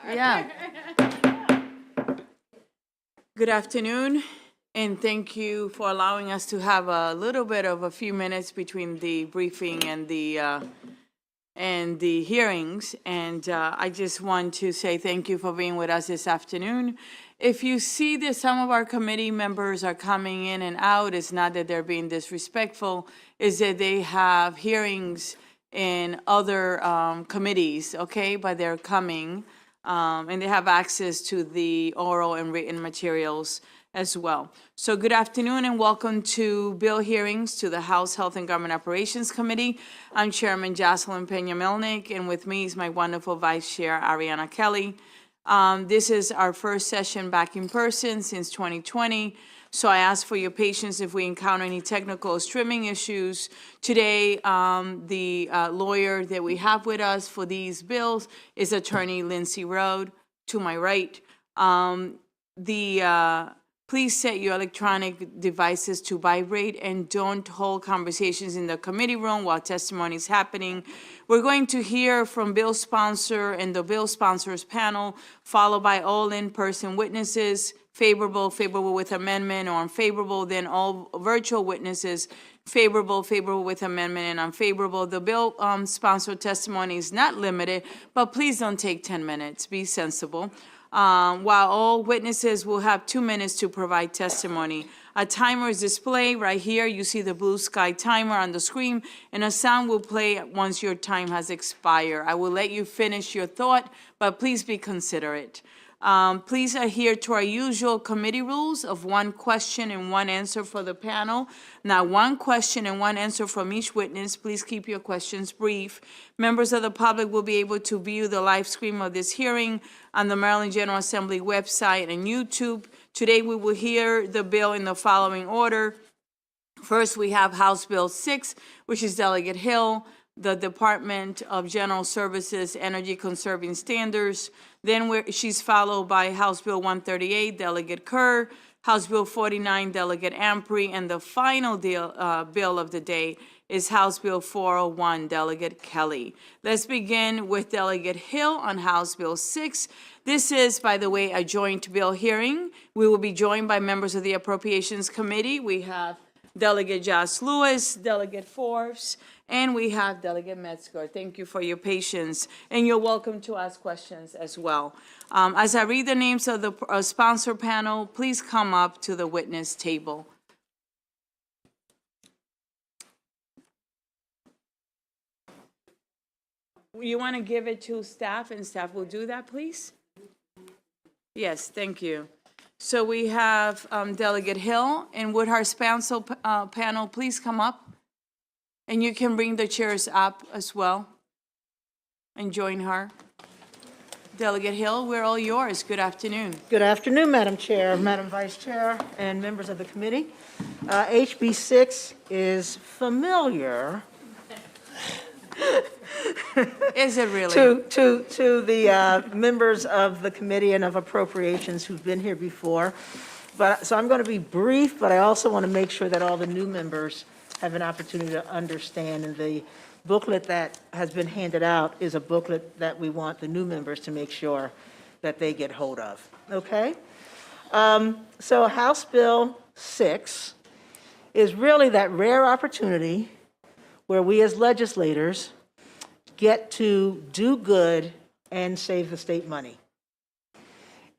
Yeah. Good afternoon, and thank you for allowing us to have a little bit of a few minutes between the briefing and the hearings. And I just want to say thank you for being with us this afternoon. If you see that some of our committee members are coming in and out, it's not that they're being disrespectful, it's that they have hearings in other committees, okay? But they're coming, and they have access to the oral and written materials as well. So good afternoon and welcome to bill hearings to the House Health and Government Operations Committee. I'm Chairman Jocelyn Peña-Melnick, and with me is my wonderful Vice Chair, Ariana Kelly. This is our first session back in person since 2020, so I ask for your patience if we encounter any technical or streaming issues. Today, the lawyer that we have with us for these bills is Attorney Lindsay Rode, to my right. Please set your electronic devices to vibrate and don't hold conversations in the committee room while testimony is happening. We're going to hear from bill sponsor and the bill sponsors panel, followed by all in-person witnesses, favorable with amendment, or unfavorable, then all virtual witnesses, favorable with amendment, and unfavorable. The bill sponsor testimony is not limited, but please don't take 10 minutes. Be sensible. While all witnesses will have 2 minutes to provide testimony. A timer is displayed right here. You see the blue sky timer on the screen, and a sound will play once your time has expired. I will let you finish your thought, but please be considerate. Please adhere to our usual committee rules of 1 question and 1 answer for the panel. Now, 1 question and 1 answer from each witness. Please keep your questions brief. Members of the public will be able to view the live stream of this hearing on the Maryland General Assembly website and YouTube. Today, we will hear the bill in the following order. First, we have House Bill 6, which is Delegate Hill, the Department of General Services Energy Conserving Standards. Then she's followed by House Bill 138, Delegate Kerr, House Bill 49, Delegate Ampry, and the final bill of the day is House Bill 401, Delegate Kelly. Let's begin with Delegate Hill on House Bill 6. This is, by the way, a joint bill hearing. We will be joined by members of the Appropriations Committee. We have Delegate Josh Lewis, Delegate Forbes, and we have Delegate Metzger. Thank you for your patience, and you're welcome to ask questions as well. As I read the names of the sponsor panel, please come up to the witness table. You want to give it to staff, and staff will do that, please? Yes, thank you. So we have Delegate Hill, and would our sponsor panel please come up? And you can bring the chairs up as well and join her. Delegate Hill, we're all yours. Good afternoon. Good afternoon, Madam Chair, Madam Vice Chair, and members of the committee. HB 6 is familiar Is it really? to the members of the committee and of appropriations who've been here before. So I'm going to be brief, but I also want to make sure that all the new members have an opportunity to understand. And the booklet that has been handed out is a booklet that we want the new members to make sure that they get hold of. Okay? So House Bill 6 is really that rare opportunity where we as legislators get to do good and save the state money.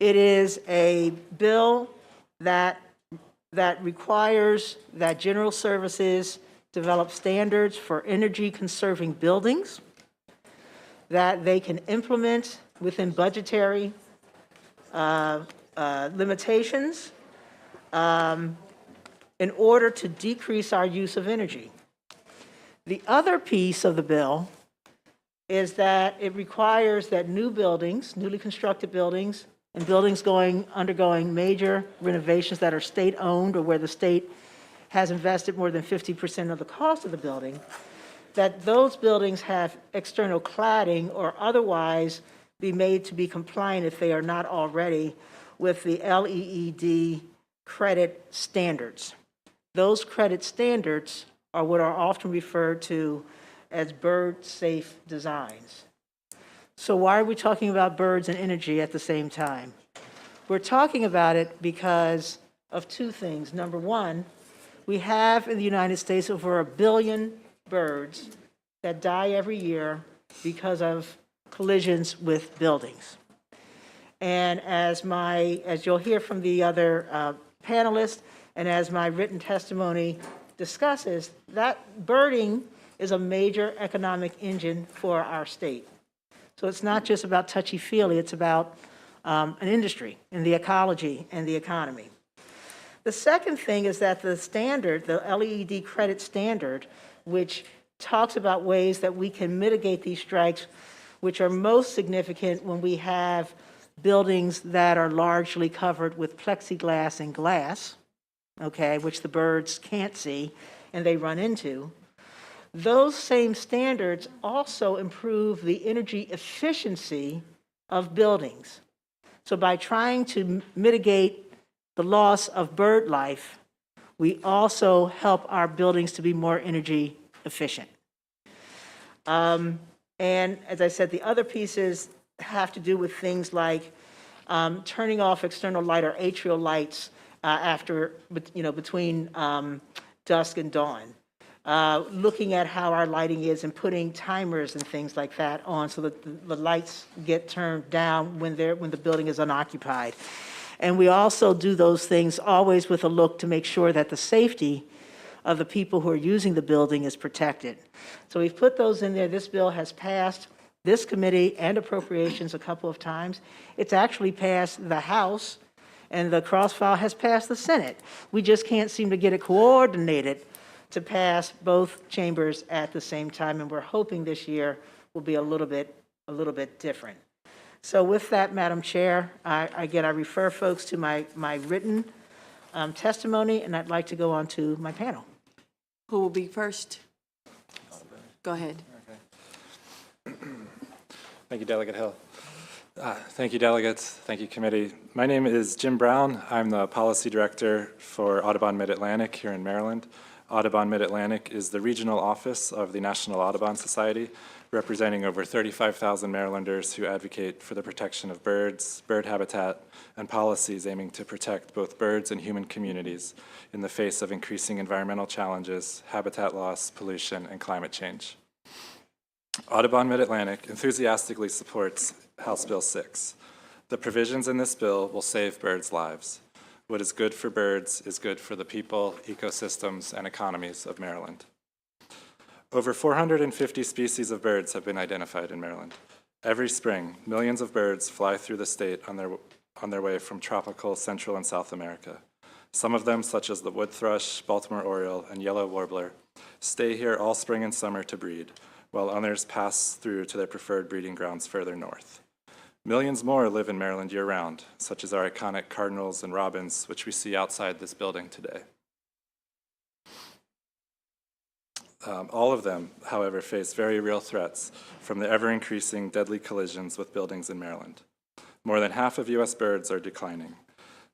It is a bill that requires that general services develop standards for energy conserving buildings, that they can implement within budgetary limitations in order to decrease our use of energy. The other piece of the bill is that it requires that new buildings, newly constructed buildings, and buildings undergoing major renovations that are state-owned or where the state has invested more than 50% of the cost of the building, that those buildings have external cladding or otherwise be made to be compliant if they are not already with the LEED credit standards. Those credit standards are what are often referred to as bird-safe designs. So why are we talking about birds and energy at the same time? We're talking about it because of two things. Number one, we have in the United States over 1 billion birds that die every year because of collisions with buildings. And as you'll hear from the other panelists, and as my written testimony discusses, that birding is a major economic engine for our state. So it's not just about touchy-feely, it's about an industry and the ecology and the economy. The second thing is that the standard, the LEED credit standard, which talks about ways that we can mitigate these strikes, which are most significant when we have buildings that are largely covered with plexiglass and glass, okay, which the birds can't see and they run into. Those same standards also improve the energy efficiency of buildings. So by trying to mitigate the loss of bird life, we also help our buildings to be more energy efficient. And as I said, the other pieces have to do with things like turning off external light or atrial lights between dusk and dawn. Looking at how our lighting is and putting timers and things like that on so that the lights get turned down when the building is unoccupied. And we also do those things always with a look to make sure that the safety of the people who are using the building is protected. So we've put those in there. This bill has passed this committee and appropriations a couple of times. It's actually passed the House, and the cross-file has passed the Senate. We just can't seem to get it coordinated to pass both chambers at the same time, and we're hoping this year will be a little bit different. So with that, Madam Chair, I refer folks to my written testimony, and I'd like to go on to my panel. Who will be first? Go ahead. Thank you, Delegate Hill. Thank you, delegates. Thank you, committee. My name is Jim Brown. I'm the Policy Director for Audubon Mid-Atlantic here in Maryland. Audubon Mid-Atlantic is the regional office of the National Audubon Society, representing over 35,000 Marylanders who advocate for the protection of birds, bird habitat, and policies aiming to protect both birds and human communities in the face of increasing environmental challenges, habitat loss, pollution, and climate change. Audubon Mid-Atlantic enthusiastically supports House Bill 6. The provisions in this bill will save birds' lives. What is good for birds is good for the people, ecosystems, and economies of Maryland. Over 450 species of birds have been identified in Maryland. Every spring, millions of birds fly through the state on their way from tropical Central and South America. Some of them, such as the wood thrush, Baltimore oriole, and yellow warbler, stay here all spring and summer to breed, while others pass through to their preferred breeding grounds further north. Millions more live in Maryland year-round, such as our iconic cardinals and robins, which we see outside this building today. All of them, however, face very real threats from the ever-increasing deadly collisions with buildings in Maryland. More than half of U.S. birds are declining.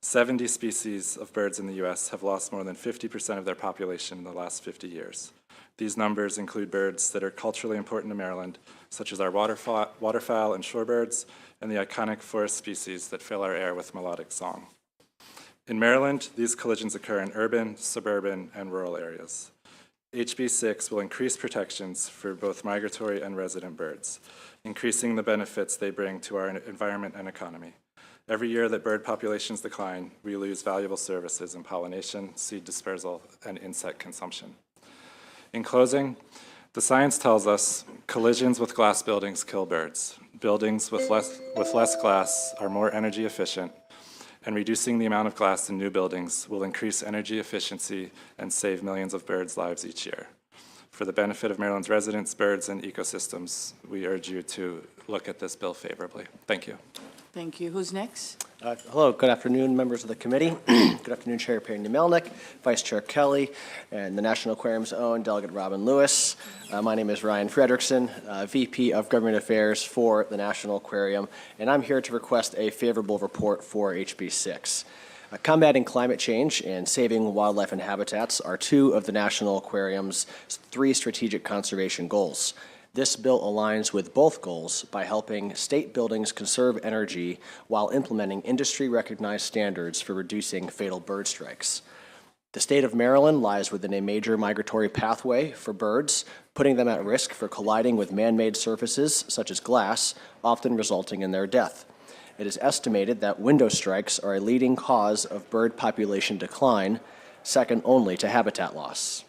70 species of birds in the U.S. have lost more than 50% of their population in the last 50 years. These numbers include birds that are culturally important to Maryland, such as our waterfowl and shorebirds, and the iconic forest species that fill our air with melodic song. In Maryland, these collisions occur in urban, suburban, and rural areas. HB 6 will increase protections for both migratory and resident birds, increasing the benefits they bring to our environment and economy. Every year that bird populations decline, we lose valuable services in pollination, seed dispersal, and insect consumption. In closing, the science tells us collisions with glass buildings kill birds. Buildings with less glass are more energy efficient, and reducing the amount of glass in new buildings will increase energy efficiency and save millions of birds' lives each year. For the benefit of Maryland's residents, birds, and ecosystems, we urge you to look at this bill favorably. Thank you. Thank you. Who's next? Hello, good afternoon, members of the committee. Good afternoon, Chair Perry-Melnick, Vice Chair Kelly, and the National Aquarium's own Delegate Robin Lewis. My name is Ryan Fredrickson, VP of Government Affairs for the National Aquarium, and I'm here to request a favorable report for HB 6. Combating climate change and saving wildlife and habitats are two of the National Aquarium's 3 strategic conservation goals. This bill aligns with both goals by helping state buildings conserve energy while implementing industry-recognized standards for reducing fatal bird strikes. The state of Maryland lies within a major migratory pathway for birds, putting them at risk for colliding with man-made surfaces such as glass, often resulting in their death. It is estimated that window strikes are a leading cause of bird population decline, second only to habitat loss.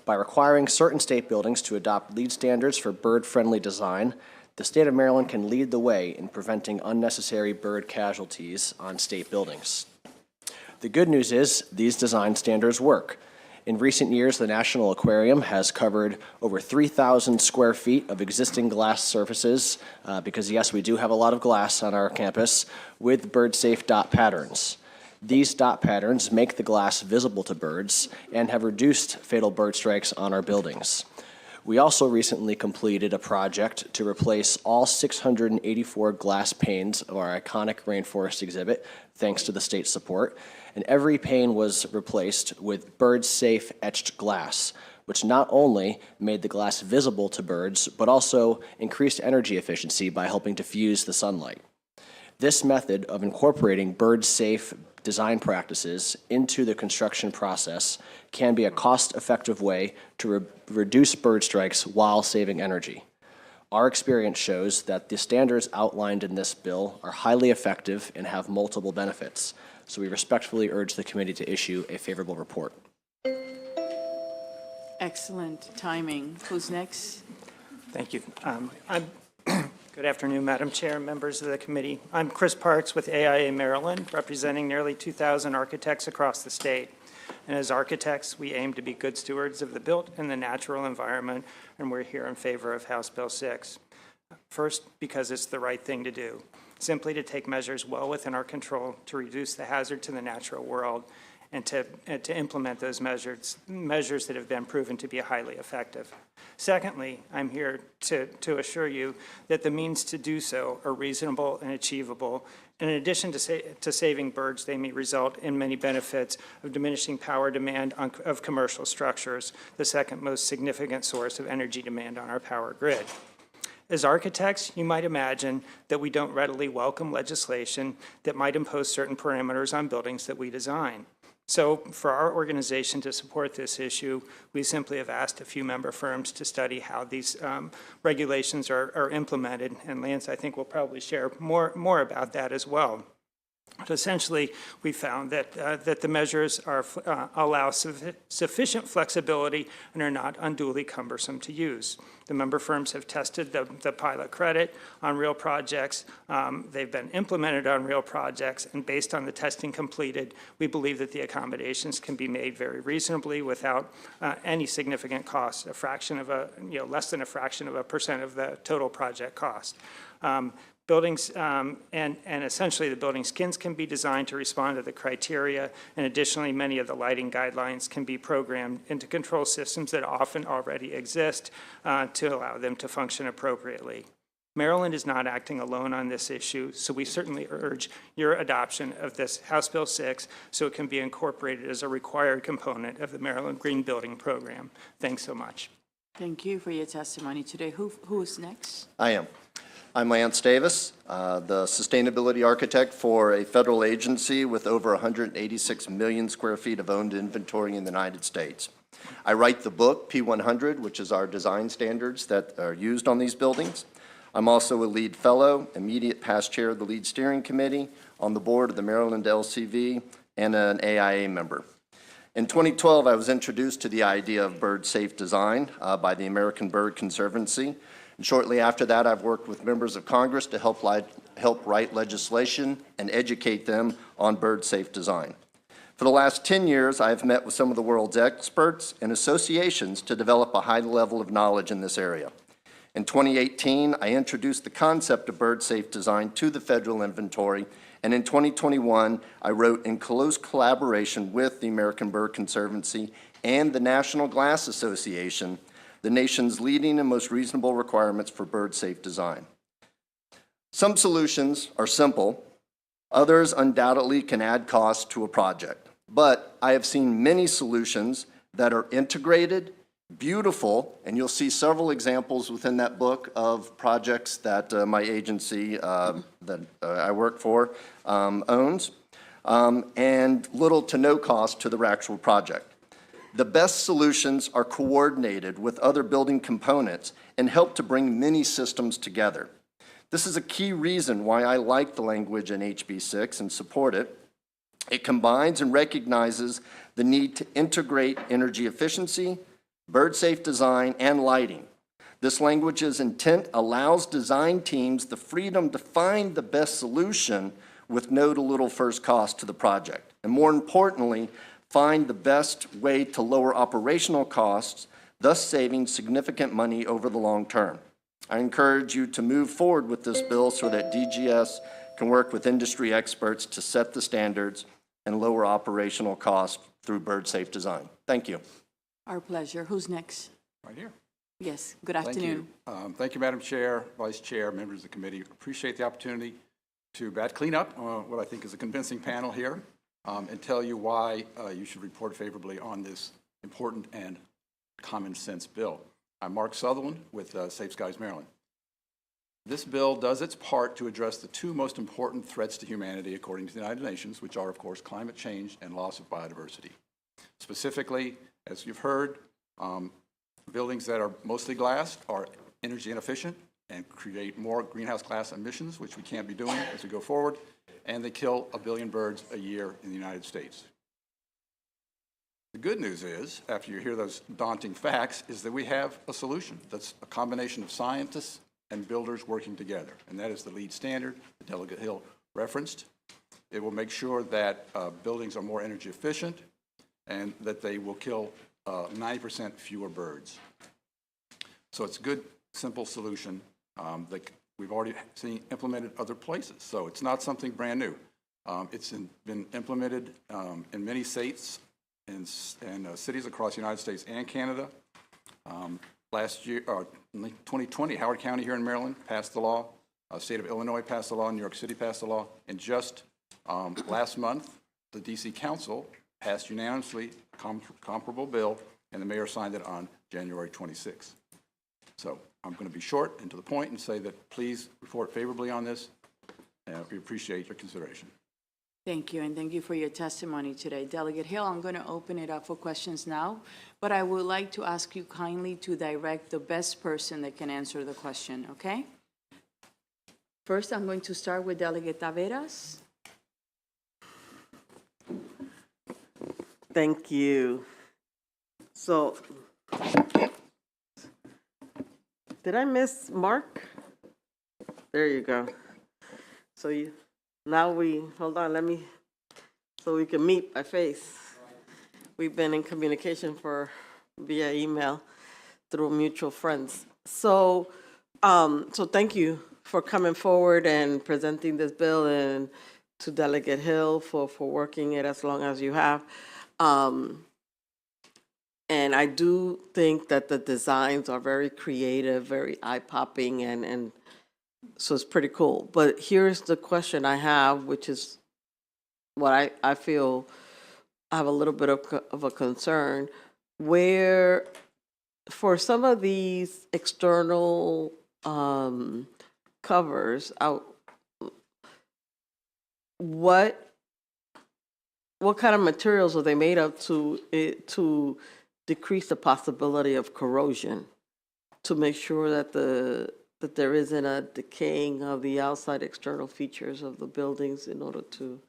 By requiring certain state buildings to adopt LEED standards for bird-friendly design, the state of Maryland can lead the way in preventing unnecessary bird casualties on state buildings. The good news is these design standards work. In recent years, the National Aquarium has covered over 3,000 square feet of existing glass surfaces, because yes, we do have a lot of glass on our campus, with bird-safe dot patterns. These dot patterns make the glass visible to birds and have reduced fatal bird strikes on our buildings. We also recently completed a project to replace all 684 glass panes of our iconic rainforest exhibit, thanks to the state support, and every pane was replaced with bird-safe etched glass, which not only made the glass visible to birds, but also increased energy efficiency by helping diffuse the sunlight. This method of incorporating bird-safe design practices into the construction process can be a cost-effective way to reduce bird strikes while saving energy. Our experience shows that the standards outlined in this bill are highly effective and have multiple benefits, so we respectfully urge the committee to issue a favorable report. Excellent timing. Who's next? Thank you. Good afternoon, Madam Chair, members of the committee. I'm Chris Parks with AIA Maryland, representing nearly 2,000 architects across the state. And as architects, we aim to be good stewards of the built and the natural environment, and we're here in favor of House Bill 6. First, because it's the right thing to do, simply to take measures well within our control to reduce the hazard to the natural world and to implement those measures that have been proven to be highly effective. Secondly, I'm here to assure you that the means to do so are reasonable and achievable. In addition to saving birds, they may result in many benefits of diminishing power demand of commercial structures, the second most significant source of energy demand on our power grid. As architects, you might imagine that we don't readily welcome legislation that might impose certain parameters on buildings that we design. So for our organization to support this issue, we simply have asked a few member firms to study how these regulations are implemented, and Lance, I think, will probably share more about that as well. But essentially, we found that the measures allow sufficient flexibility and are not unduly cumbersome to use. The member firms have tested the pilot credit on real projects. They've been implemented on real projects, and based on the testing completed, we believe that the accommodations can be made very reasonably without any significant cost, less than a fraction of a % of the total project cost. Buildings, and essentially the building skins can be designed to respond to the criteria, and additionally many of the lighting guidelines can be programmed into control systems that often already exist to allow them to function appropriately. Maryland is not acting alone on this issue, so we certainly urge your adoption of this House Bill 6 so it can be incorporated as a required component of the Maryland Green Building Program. Thanks so much. Thank you for your testimony today. Who is next? I am. I'm Lance Davis, the sustainability architect for a federal agency with over 186 million square feet of owned inventory in the United States. I write the book, P100, which is our design standards that are used on these buildings. I'm also a LEED fellow, immediate past chair of the LEED steering committee, on the board of the Maryland LCV, and an AIA member. In 2012, I was introduced to the idea of bird-safe design by the American Bird Conservancy. And shortly after that, I've worked with members of Congress to help write legislation and educate them on bird-safe design. For the last 10 years, I have met with some of the world's experts and associations to develop a high level of knowledge in this area. In 2018, I introduced the concept of bird-safe design to the federal inventory, and in 2021, I wrote in close collaboration with the American Bird Conservancy and the National Glass Association the nation's leading and most reasonable requirements for bird-safe design. Some solutions are simple. Others undoubtedly can add cost to a project. But I have seen many solutions that are integrated beautiful, and you'll see several examples within that book of projects that my agency that I work for owns, and little to no cost to the actual project. The best solutions are coordinated with other building components and help to bring many systems together. This is a key reason why I like the language in HB 6 and support it. It combines and recognizes the need to integrate energy efficiency, bird-safe design, and lighting. This language's intent allows design teams the freedom to find the best solution with no to little first cost to the project, and more importantly, find the best way to lower operational costs, thus saving significant money over the long term. I encourage you to move forward with this bill so that DGS can work with industry experts to set the standards and lower operational costs through bird-safe design. Thank you. Our pleasure. Who's next? Right here. Yes, good Thank afternoon. you. Thank you, Madam Chair, Vice Chair, members of the committee. Appreciate the opportunity to clean up what I think is a convincing panel here and tell you why you should report favorably on this important and common sense bill. I'm Mark Sutherland with Safe Skies, Maryland. This bill does its part to address the two most important threats to humanity according to the United Nations, which are, of course, climate change and loss of biodiversity. Specifically, as you've heard, buildings that are mostly glassed are energy inefficient and create more greenhouse gas emissions, which we can't be doing as we go forward, and they kill 1 billion birds a year in the United States. The good news is, after you hear those daunting facts, is that we have a solution that's a combination of scientists and builders working together, and that is the LEED standard that Delegate Hill referenced. It will make sure that buildings are more energy efficient and that they will kill 90% fewer birds. So it's a good, simple solution that we've already seen implemented other places. So it's not something brand new. It's been implemented in many states and cities across the United States and Canada. Last year, in 2020, Howard County here in Maryland passed the law. State of Illinois passed the law. New York City passed the law. And just last month, the D.C. Council passed unanimously a comparable bill, and the mayor signed it on January 26th. So I'm going to be short and to the point and say that please report favorably on this, and we appreciate your consideration. Thank you, and thank you for your testimony today. Delegate Hill, I'm going to open it up for questions now, but I would like to ask you kindly to direct the best person that can answer the question, okay? First, I'm going to start with Delegate Taveras. Thank you. So, did I miss Mark? There you go. So hold on, so we can meet by face. We've been in communication via email through mutual friends. So thank you for coming forward and presenting this bill, and to Delegate Hill for working it as long as you have. And I do think that the designs are very creative, very eye-popping, and so it's pretty cool. But here's the question I have, which is what I feel I have a little bit of a concern, where for some of these external covers out, what kind of materials are they made of to decrease the possibility of corrosion, to make sure that there isn't a decaying of the outside external features of the buildings in order to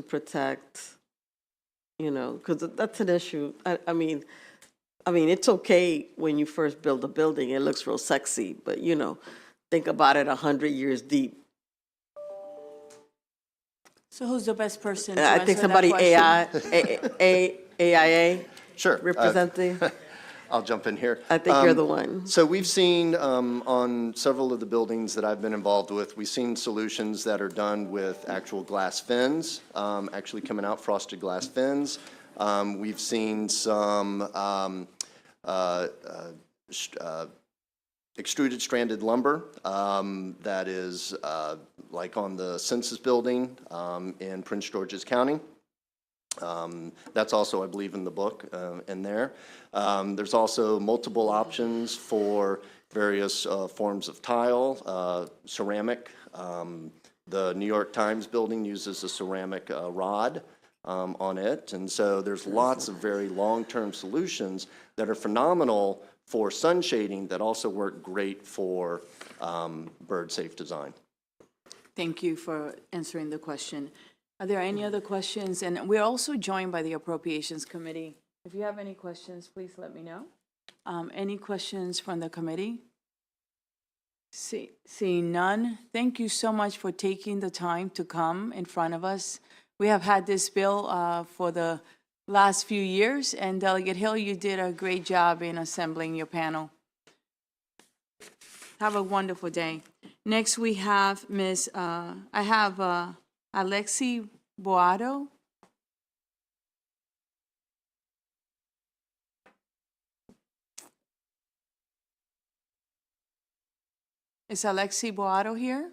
protect, because that's an issue. I mean, it's okay when you first build a building, it looks real sexy, but think about it 100 years deep. So who's the best person to I answer think that somebody question? AIA Sure. representing. I'll jump in here. I think you're the one. So we've seen on several of the buildings that I've been involved with, we've seen solutions that are done with actual glass fins, actually coming out frosted glass fins. We've seen some extruded stranded lumber that is like on the Census Building in Prince George's County. That's also, I believe, in the book in there. There's also multiple options for various forms of tile, ceramic. The New York Times building uses a ceramic rod on it. And so there's lots of very long-term solutions that are phenomenal for sun shading that also work great for bird-safe design. Thank you for answering the question. Are there any other questions? And we're also joined by the Appropriations Committee. If you have any questions, please let me know. Any questions from the committee? Seeing none, thank you so much for taking the time to come in front of us. We have had this bill for the last few years, and Delegate Hill, you did a great job in assembling your panel. Have a wonderful day. Next, we have Alexi Boado. Is Alexi Boado here?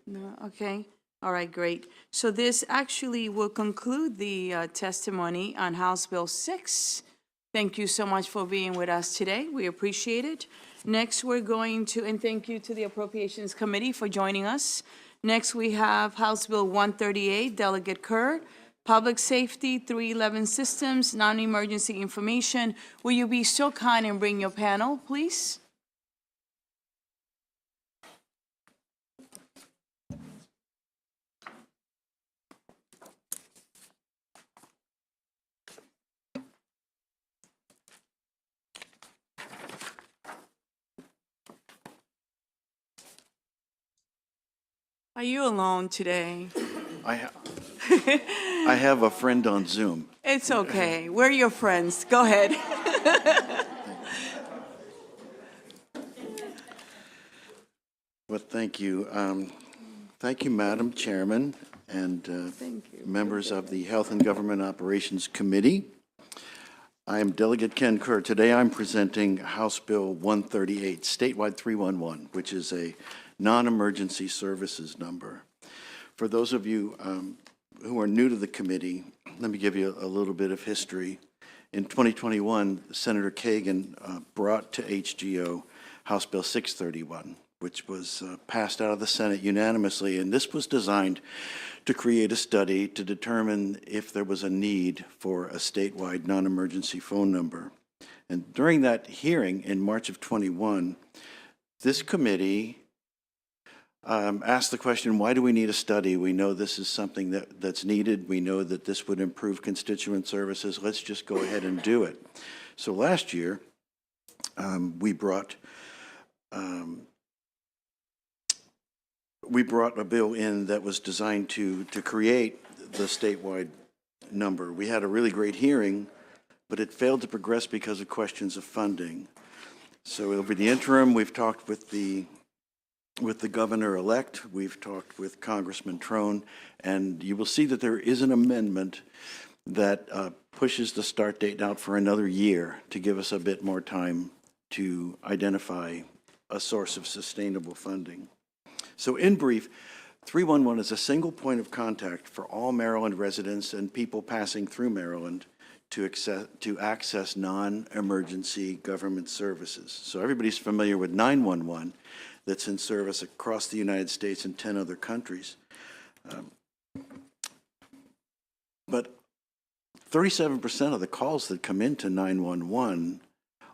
No, okay. All right, great. So this actually will conclude the testimony on House Bill 6. Thank you so much for being with us today. We appreciate it. Next, we're going to, and thank you to the Appropriations Committee for joining us. Next, we have House Bill 138, Delegate Kerr, Public Safety 311 Systems, Non-Emergency Information. Will you be so kind and bring your panel, please? Are you alone today? I have a friend on Zoom. It's okay. We're your friends. Go ahead. Well, thank you. Thank you, Madam Chairman, and members of the Health and Government Operations Committee. I am Delegate Ken Kerr. Today I'm presenting House Bill 138, Statewide 311, which is a non-emergency services number. For those of you who are new to the committee, let me give you a little bit of history. In 2021, Senator Kagan brought to HGO House Bill 631, which was passed out of the Senate unanimously, and this was designed to create a study to determine if there was a need for a statewide non-emergency phone number. And during that hearing in March of 21, this committee asked the question, why do we need a study? We know this is something that's needed. We know that this would improve constituent services. Let's just go ahead and do it. So last year, we brought a bill in that was designed to create the statewide number. We had a really great hearing, but it failed to progress because of questions of funding. So over the interim, we've talked with the governor-elect, we've talked with Congressman Trone, and you will see that there is an amendment that pushes the start date out for another year to give us a bit more time to identify a source of sustainable funding. So in brief, 311 is a single point of contact for all Maryland residents and people passing through Maryland to access non-emergency government services. So everybody's familiar with 911, that's in service across the United States and 10 other countries. But 37% of the calls that come into 911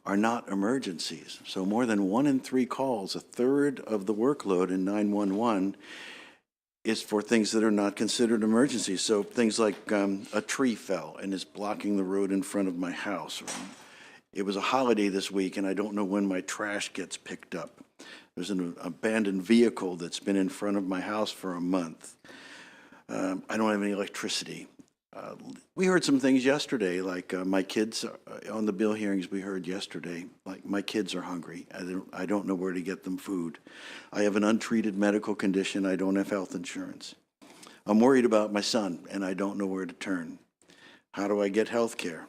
are not emergencies. So more than 1 in 3 calls, a third of the workload in 911 is for things that are not considered emergencies. So things like a tree fell and is blocking the road in front of my house. Or it was a holiday this week and I don't know when my trash gets picked up. There's an abandoned vehicle that's been in front of my house for a month. I don't have any electricity. We heard some things yesterday, like my kids, on the bill hearings we heard yesterday, like my kids are hungry. I don't know where to get them food. I have an untreated medical condition. I don't have health insurance. I'm worried about my son, and I don't know where to turn. How do I get health care?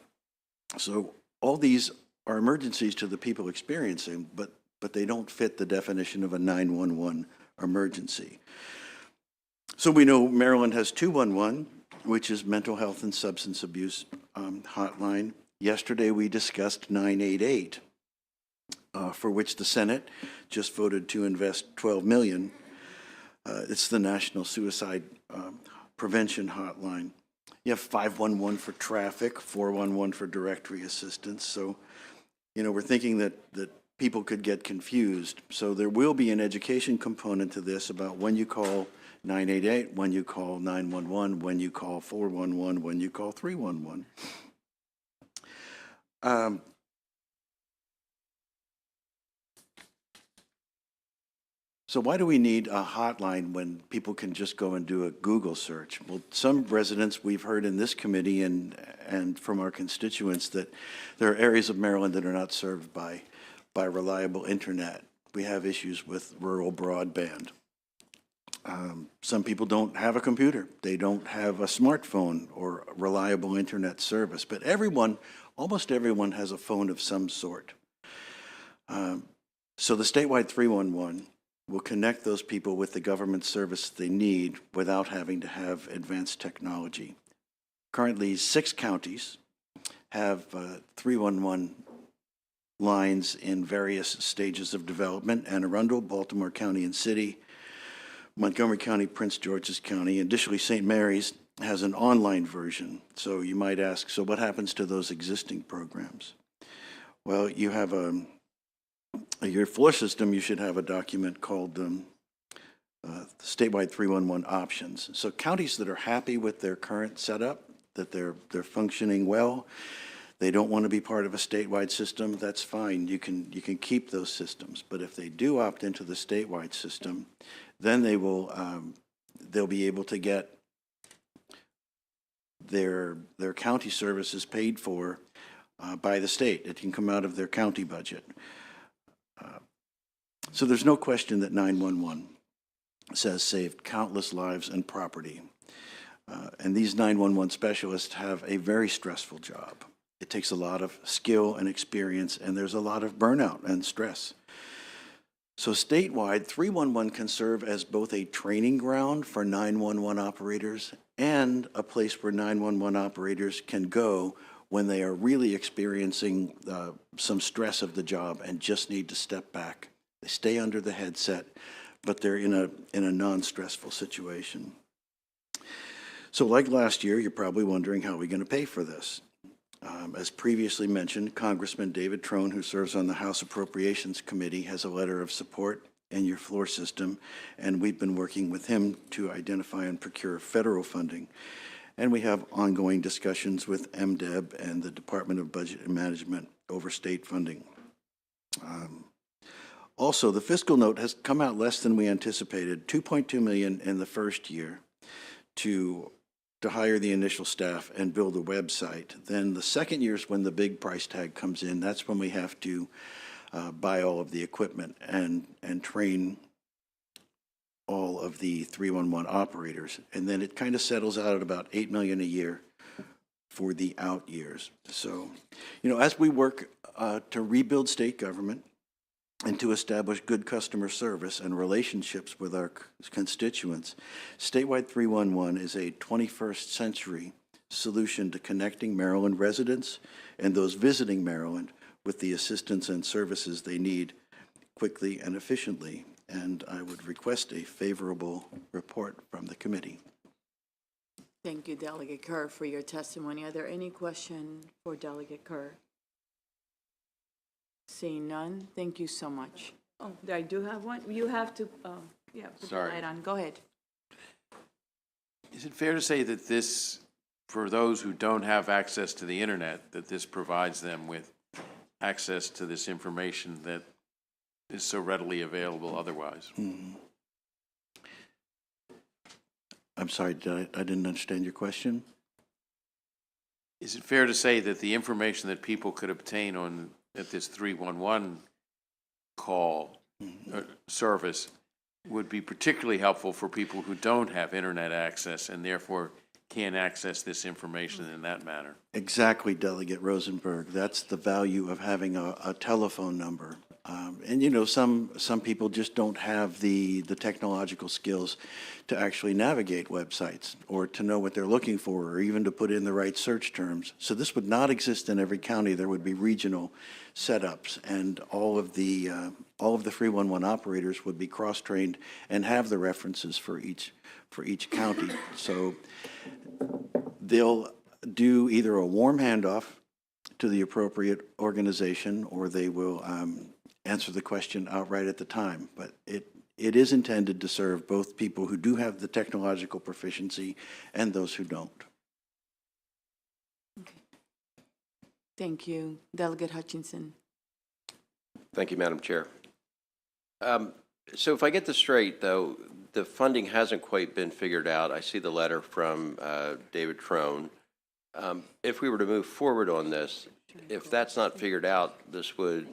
So all these are emergencies to the people experiencing, but they don't fit the definition of a 911 emergency. So we know Maryland has 211, which is mental health and substance abuse hotline. Yesterday, we discussed 988, for which the Senate just voted to invest $12 million. It's the National Suicide Prevention Hotline. You have 511 for traffic, 411 for directory assistance. So, we're thinking that people could get confused. So there will be an education component to this about when you call 988, when you call 911, when you call 411, when you call 311. So why do we need a hotline when people can just go and do a Google search? Well, some residents, we've heard in this committee and from our constituents that there are areas of Maryland that are not served by reliable internet. We have issues with rural broadband. Some people don't have a computer. They don't have a smartphone or reliable internet service. But everyone, almost everyone, has a phone of some sort. So the statewide 311 will connect those people with the government service they need without having to have advanced technology. Currently, 6 counties have 311 lines in various stages of development: Anne Arundel, Baltimore County and City, Montgomery County, Prince George's County. Additionally, St. Mary's has an online version. So you might ask, so what happens to those existing programs? Well, you have your floor system, you should have a document called Statewide 311 Options. So counties that are happy with their current setup, that they're functioning well, they don't want to be part of a statewide system, that's fine. You can keep those systems. But if they do opt into the statewide system, then they'll be able to get their county services paid for by the state. It can come out of their county budget. So there's no question that 911 says saved countless lives and property. And these 911 specialists have a very stressful job. It takes a lot of skill and experience, and there's a lot of burnout and stress. So statewide, 311 can serve as both a training ground for 911 operators and a place where 911 operators can go when they are really experiencing some stress of the job and just need to step back. They stay under the headset, but they're in a non-stressful situation. So like last year, you're probably wondering, how are we going to pay for this? As previously mentioned, Congressman David Trone, who serves on the House Appropriations Committee, has a letter of support in your floor system, and we've been working with him to identify and procure federal funding. And we have ongoing discussions with MDEB and the Department of Budget and Management over state funding. Also, the fiscal note has come out less than we anticipated, $2.2 million in the first year to hire the initial staff and build a website. Then the second year is when the big price tag comes in. That's when we have to buy all of the equipment and train all of the 311 operators. And then it kind of settles out at about $8 million a year for the out years. So, as we work to rebuild state government and to establish good customer service and relationships with our constituents, Statewide 311 is a 21st century solution to connecting Maryland residents and those visiting Maryland with the assistance and services they need quickly and efficiently. And I would request a favorable report from the committee. Thank you, Delegate Kerr, for your testimony. Are there any questions for Delegate Kerr? Seeing none, thank you so much. Oh, I do have one. You have to, put the Sorry. light on. Go ahead. Is it fair to say that this, for those who don't have access to the internet, that this provides them with access to this information that is so readily available otherwise? I'm sorry, I didn't understand your question. Is it fair to say that the information that people could obtain at this 311 call service would be particularly helpful for people who don't have internet access and therefore can't access this information in that manner? Exactly, Delegate Rosenberg. That's the value of having a telephone number. And some people just don't have the technological skills to actually navigate websites or to know what they're looking for or even to put in the right search terms. So this would not exist in every county. There would be regional setups, and all of the 311 operators would be cross-trained and have the references for each county. So they'll do either a warm handoff to the appropriate organization, or they will answer the question outright at the time. But it is intended to serve both people who do have the technological proficiency and those who don't. Thank you. Delegate Hutchinson. Thank you, Madam Chair. So if I get this straight, though, the funding hasn't quite been figured out. I see the letter from David Trone. If we were to move forward on this, if that's not figured out, this would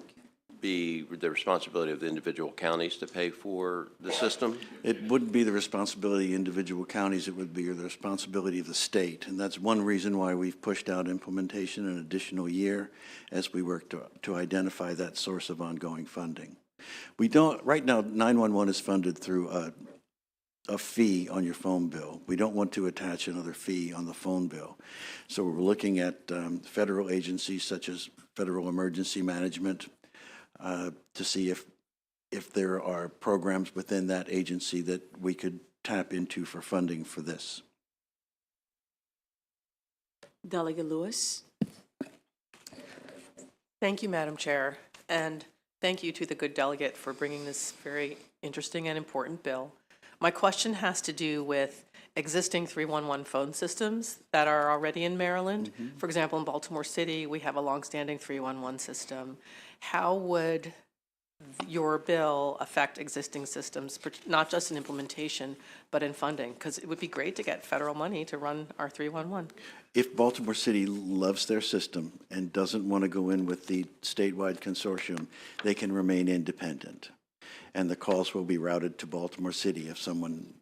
be the responsibility of the individual counties to pay for the system? It wouldn't be the responsibility of individual counties, it would be the responsibility of the state. And that's one reason why we've pushed out implementation an additional year as we work to identify that source of ongoing funding. We don't, right now, 911 is funded through a fee on your phone bill. We don't want to attach another fee on the phone bill. So we're looking at federal agencies such as Federal Emergency Management to see if there are programs within that agency that we could tap into for funding for this. Delegate Lewis. Thank you, Madam Chair, and thank you to the good delegate for bringing this very interesting and important bill. My question has to do with existing 311 phone systems that are already in Maryland. For example, in Baltimore City, we have a longstanding 311 system. How would your bill affect existing systems, not just in implementation, but in funding? Because it would be great to get federal money to run our 311. If Baltimore City loves their system and doesn't want to go in with the statewide consortium, they can remain independent. And the calls will be routed to Baltimore City. If someone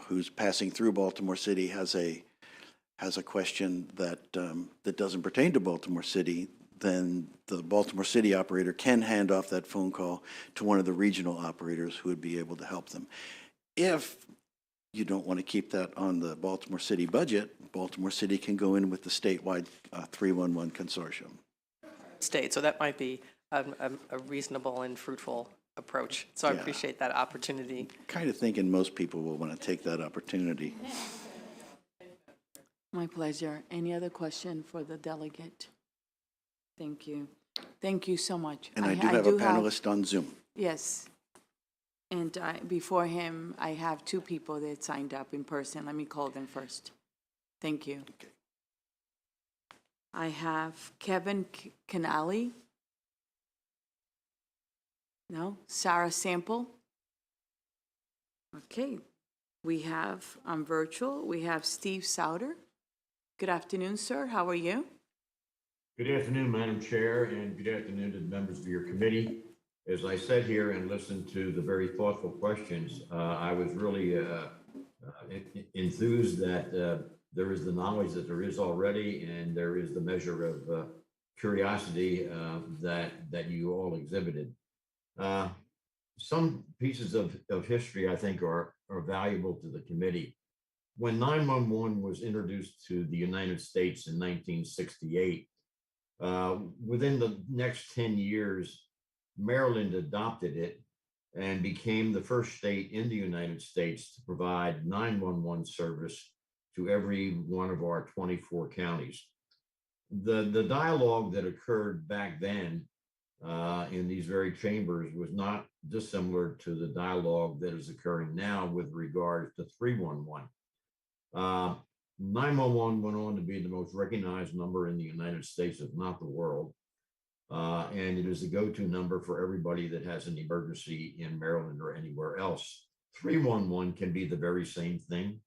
who's passing through Baltimore City has a question that doesn't pertain to Baltimore City, then the Baltimore City operator can hand off that phone call to one of the regional operators who would be able to help them. If you don't want to keep that on the Baltimore City budget, Baltimore City can go in with the statewide 311 consortium. State, so that might be a reasonable and fruitful approach. So I appreciate that opportunity. Kind of thinking most people will want to take that opportunity. My pleasure. Any other question for the delegate? Thank you. Thank you so much. And I do have a panelist on Zoom. Yes. And before him, I have two people that signed up in person. Let me call them first. Thank you. Okay. I have Kevin Canali. No? Sarah Sample. Okay. We have, on virtual, we have Steve Souter. Good afternoon, sir. How are you? Good afternoon, Madam Chair, and good afternoon to the members of your committee. As I sat here and listened to the very thoughtful questions, I was really enthused that there is the knowledge that there is already, and there is the measure of curiosity that you all exhibited. Some pieces of history, I think, are valuable to the committee. When 911 was introduced to the United States in 1968, within the next 10 years, Maryland adopted it and became the first state in the United States to provide 911 service to every one of our 24 counties. The dialogue that occurred back then in these very chambers was not dissimilar to the dialogue that is occurring now with regard to 311. 911 went on to be the most recognized number in the United States, if not the world. And it is the go-to number for everybody that has an emergency in Maryland or anywhere else. 311 can be the very same thing.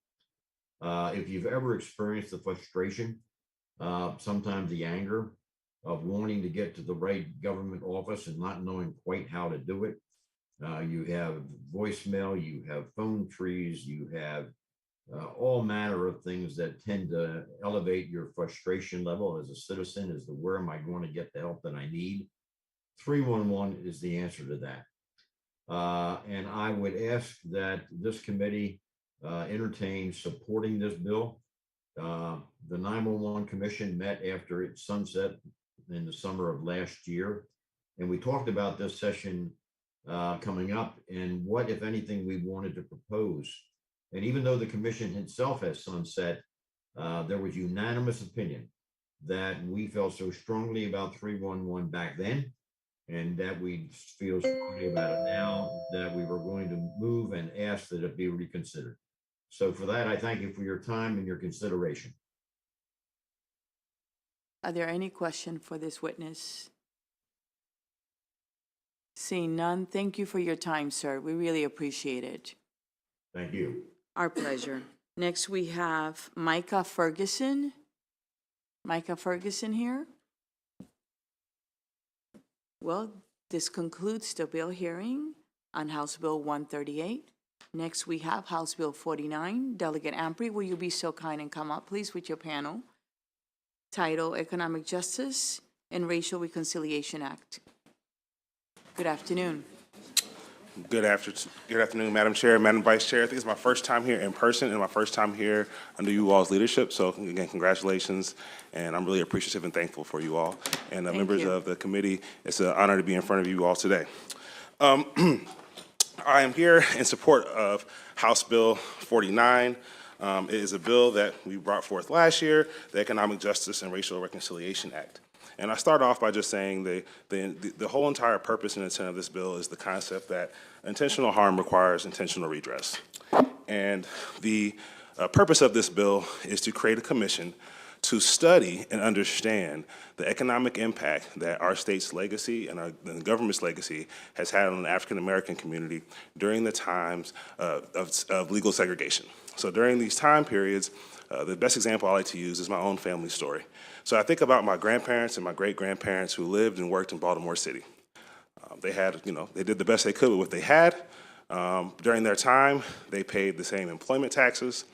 If you've ever experienced the frustration, sometimes the anger of wanting to get to the right government office and not knowing quite how to do it, you have voicemail, you have phone trees, you have all manner of things that tend to elevate your frustration level as a citizen as to where am I going to get the help that I need. 311 is the answer to that. And I would ask that this committee entertain supporting this bill. The 911 Commission met after its sunset in the summer of last year. And we talked about this session coming up and what, if anything, we wanted to propose. And even though the commission itself has sunset, there was unanimous opinion that we felt so strongly about 311 back then, and that we feel strongly about it now, that we were going to move and ask that it be reconsidered. So for that, I thank you for your time and your consideration. Are there any questions for this witness? Seeing none, thank you for your time, sir. We really appreciate it. Thank you. Our pleasure. Next, we have Micah Ferguson. Micah Ferguson here. Well, this concludes the bill hearing on House Bill 138. Next, we have House Bill 49. Delegate Ampry, will you be so kind and come up, please, with your panel? Title, Economic Justice and Racial Reconciliation Act. Good afternoon. Good afternoon, Madam Chair, Madam Vice Chair. I think it's my first time here in person and my first time here under you all's leadership. So again, congratulations. And I'm really appreciative and thankful for you all. And members of the committee, it's an honor to be in front of you all today. I am here in support of House Bill 49. It is a bill that we brought forth last year, the Economic Justice and Racial Reconciliation Act. And I start off by just saying the whole entire purpose and intent of this bill is the concept that intentional harm requires intentional redress. And the purpose of this bill is to create a commission to study and understand the economic impact that our state's legacy and the government's legacy has had on the African American community during the times of legal segregation. So during these time periods, the best example I like to use is my own family story. So I think about my grandparents and my great-grandparents who lived and worked in Baltimore City. They did the best they could with what they had. During their time, they paid the same employment taxes.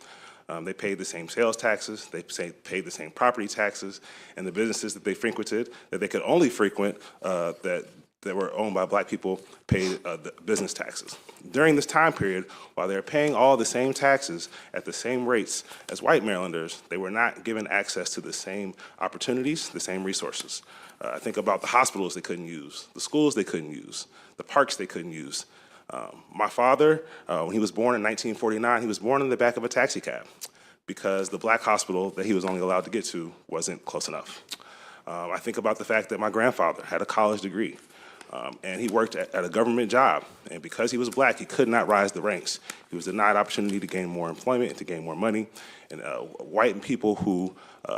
They paid the same sales taxes. They paid the same property taxes. And the businesses that they frequented, that they could only frequent, that were owned by Black people, paid the business taxes. During this time period, while they're paying all the same taxes at the same rates as white Marylanders, they were not given access to the same opportunities, the same resources. I think about the hospitals they couldn't use, the schools they couldn't use, the parks they couldn't use. My father, when he was born in 1949, he was born in the back of a taxi cab because the Black hospital that he was only allowed to get to wasn't close enough. I think about the fact that my grandfather had a college degree. And he worked at a government job. And because he was Black, he could not rise the ranks. He was denied opportunity to gain more employment and to gain more money. And white people who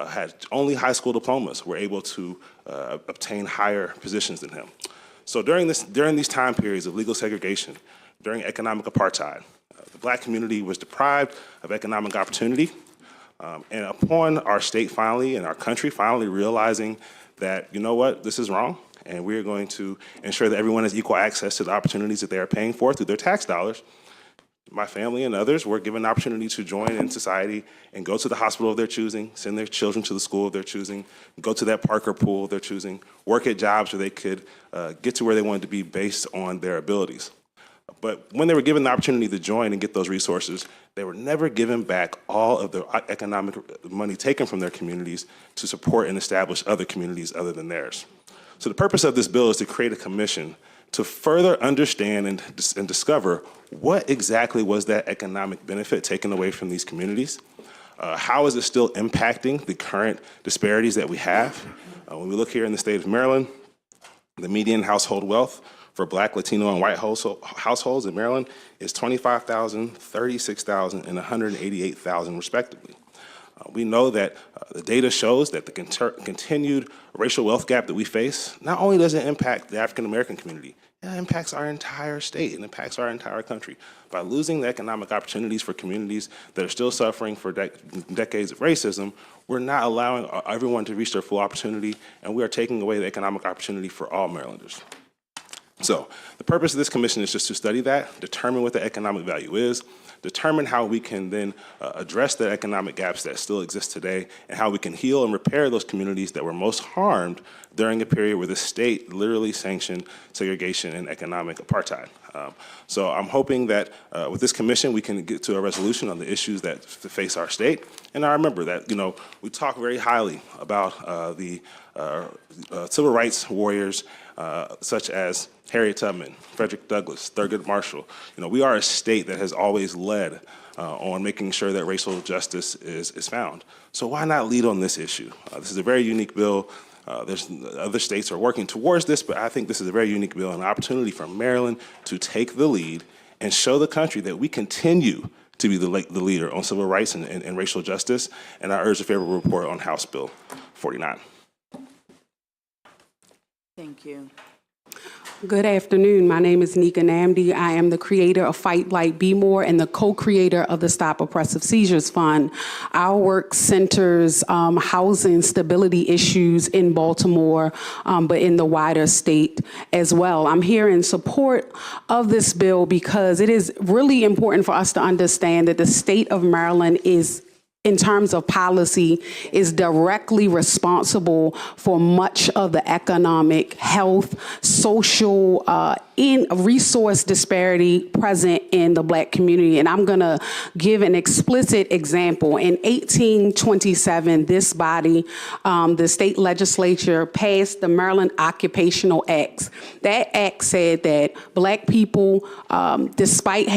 had only high school diplomas were able to obtain higher positions than him. So during these time periods of legal segregation, during economic apartheid, the Black community was deprived of economic opportunity. And upon our state finally and our country finally realizing that, you know what, this is wrong, and we're going to ensure that everyone has equal access to the opportunities that they are paying for through their tax dollars, my family and others were given an opportunity to join in society and go to the hospital of their choosing, send their children to the school of their choosing, go to that park or pool of their choosing, work at jobs where they could get to where they wanted to be based on their abilities. But when they were given the opportunity to join and get those resources, they were never given back all of the economic money taken from their communities to support and establish other communities other than theirs. So the purpose of this bill is to create a commission to further understand and discover what exactly was that economic benefit taken away from these communities. How is it still impacting the current disparities that we have? When we look here in the state of Maryland, the median household wealth for Black, Latino, and white households in Maryland is $25,000, $36,000, and $188,000 respectively. We know that the data shows that the continued racial wealth gap that we face, not only does it impact the African American community, it impacts our entire state, it impacts our entire country. By losing the economic opportunities for communities that are still suffering for decades of racism, we're not allowing everyone to reach their full opportunity, and we are taking away the economic opportunity for all Marylanders. So the purpose of this commission is just to study that, determine what the economic value is, determine how we can then address the economic gaps that still exist today, and how we can heal and repair those communities that were most harmed during a period where the state literally sanctioned segregation and economic apartheid. So I'm hoping that with this commission, we can get to a resolution on the issues that face our state. And I remember that, we talk very highly about the civil rights warriors such as Harriet Tubman, Frederick Douglass, Thurgood Marshall. We are a state that has always led on making sure that racial justice is found. So why not lead on this issue? This is a very unique bill. There's other states are working towards this, but I think this is a very unique bill, an opportunity for Maryland to take the lead and show the country that we continue to be the leader on civil rights and racial justice. And I urge a favorable report on House Bill 49. Thank you. Good afternoon. My name is Nika Namdi. I am the creator of Fight Blight Be More and the co-creator of the Stop Oppressive Seizures Fund. Our work centers housing stability issues in Baltimore, but in the wider state as well. I'm here in support of this bill because it is really important for us to understand that the state of Maryland is, in terms of policy, is directly responsible for much of the economic, health, social, in resource disparity present in the Black community. And I'm gonna give an explicit example. In 1827, this body, the state legislature, passed the Maryland Occupational Act. That act said that Black people, despite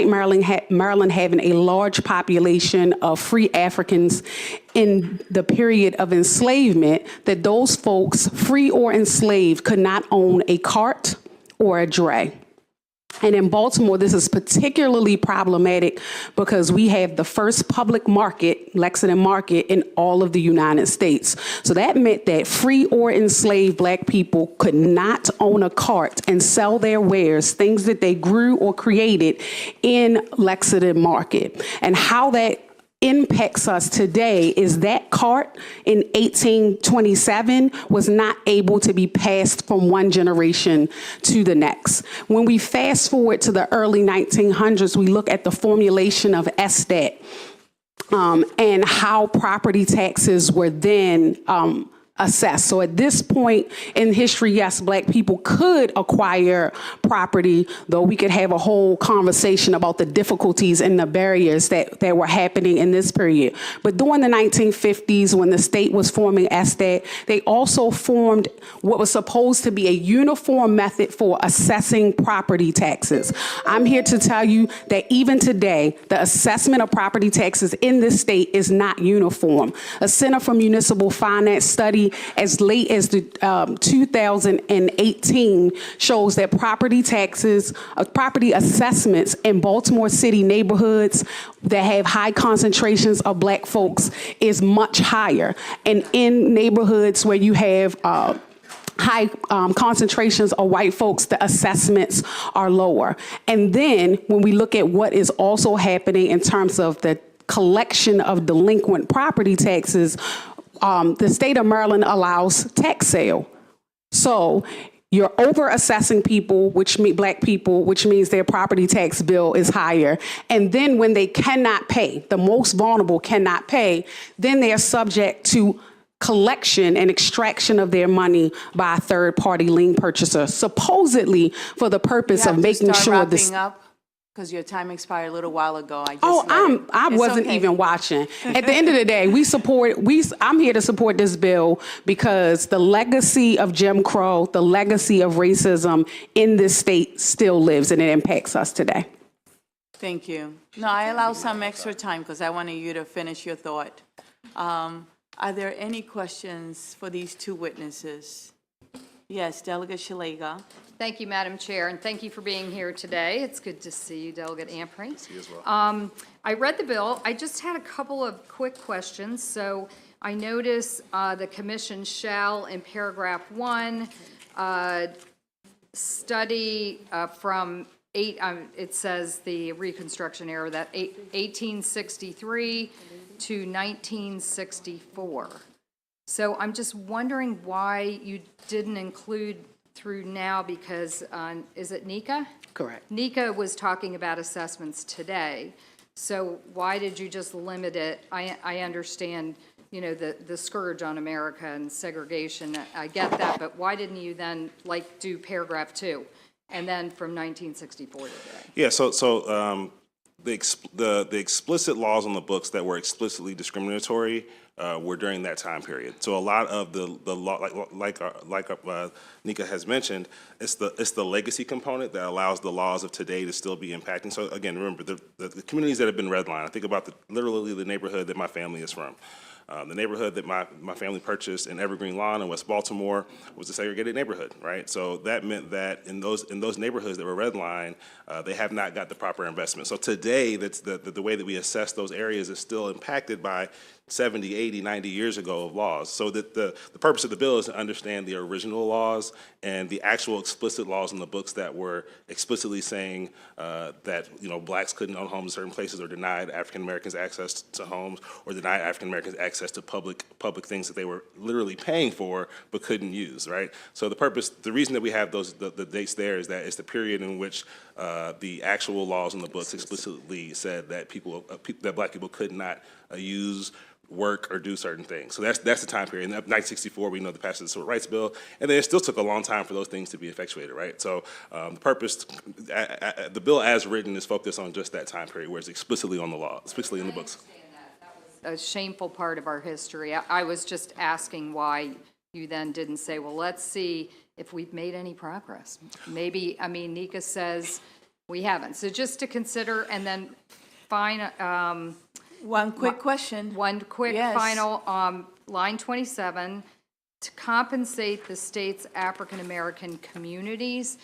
Maryland having a large population of free Africans in the period of enslavement, that those folks, free or enslaved, could not own a cart or a dray. And in Baltimore, this is particularly problematic because we have the first public market, Lexington Market, in all of the United States. So that meant that free or enslaved Black people could not own a cart and sell their wares, things that they grew or created, in Lexington Market. And how that impacts us today is that cart in 1827 was not able to be passed from one generation to the next. When we fast forward to the early 1900s, we look at the formulation of SDAT and how property taxes were then assessed. So at this point in history, yes, Black people could acquire property, though we could have a whole conversation about the difficulties and the barriers that were happening in this period. But during the 1950s, when the state was forming SDAT, they also formed what was supposed to be a uniform method for assessing property taxes. I'm here to tell you that even today, the assessment of property taxes in this state is not uniform. A Center for Municipal Finance study as late as the 2018 shows that property taxes, property assessments in Baltimore City neighborhoods that have high concentrations of Black folks is much higher. And in neighborhoods where you have high concentrations of white folks, the assessments are lower. And then when we look at what is also happening in terms of the collection of delinquent property taxes, the state of Maryland allows tax sale. So you're over assessing people, which mean Black people, which means their property tax bill is higher. And then when they cannot pay, the most vulnerable cannot pay, then they are subject to collection and extraction of their money by a third-party lien purchaser, supposedly for the purpose of making sure this. Because your time expired a little while ago. I wasn't even watching. At the end of the day, I'm here to support this bill because the legacy of Jim Crow, the legacy of racism in this state still lives, and it impacts us today. Thank you. No, I allow some extra time because I wanted you to finish your thought. Are there any questions for these two witnesses? Yes, Delegate Shalega. Thank you, Madam Chair, and thank you for being here today. It's good to see you, Delegate Ampry. See you as well. I read the bill. I just had a couple of quick questions. So I notice the commission shall, in paragraph 1, study from it says the Reconstruction era, that 1863 to 1964. So I'm just wondering why you didn't include through now because, is it Nika? Correct. Nika was talking about assessments today. So why did you just limit it? I understand, you know, the scourge on America and segregation. I get that, but why didn't you then, like, do paragraph 2? And then from 1964 to today? Yeah, the explicit laws on the books that were explicitly discriminatory were during that time period. So a lot of the law, like Nika has mentioned, it's the legacy component that allows the laws of today to still be impacting. So again, remember the communities that have been redlined. I think about literally the neighborhood that my family is from. The neighborhood that my family purchased in Evergreen Lawn in West Baltimore was a segregated neighborhood, right? So that meant that in those neighborhoods that were redlined, they have not got the proper investment. So today, that's the way that we assess those areas is still impacted by 70, 80, 90 years ago of laws. So that the purpose of the bill is to understand the original laws and the actual explicit laws in the books that were explicitly saying that, you know, blacks couldn't own homes in certain places, or denied African Americans access to homes, or denied African Americans access to public things that they were literally paying for but couldn't use, right? So the reason that we have the dates there is that it's the period in which the actual laws in the books explicitly said that that black people could not use, work, or do certain things. So that's the time period. In 1964, we know the passage of the Civil Rights Bill, and then it still took a long time for those things to be effectuated, right? So the bill as written is focused on just that time period, where it's explicitly on the law, explicitly in the books. A shameful part of our history. I was just asking why you then didn't say, well, let's see if we've made any progress. Maybe, I mean, Nika says we haven't. So just to consider, and then one quick question. One quick Yes. final, line 27, to compensate the state's African-American communities.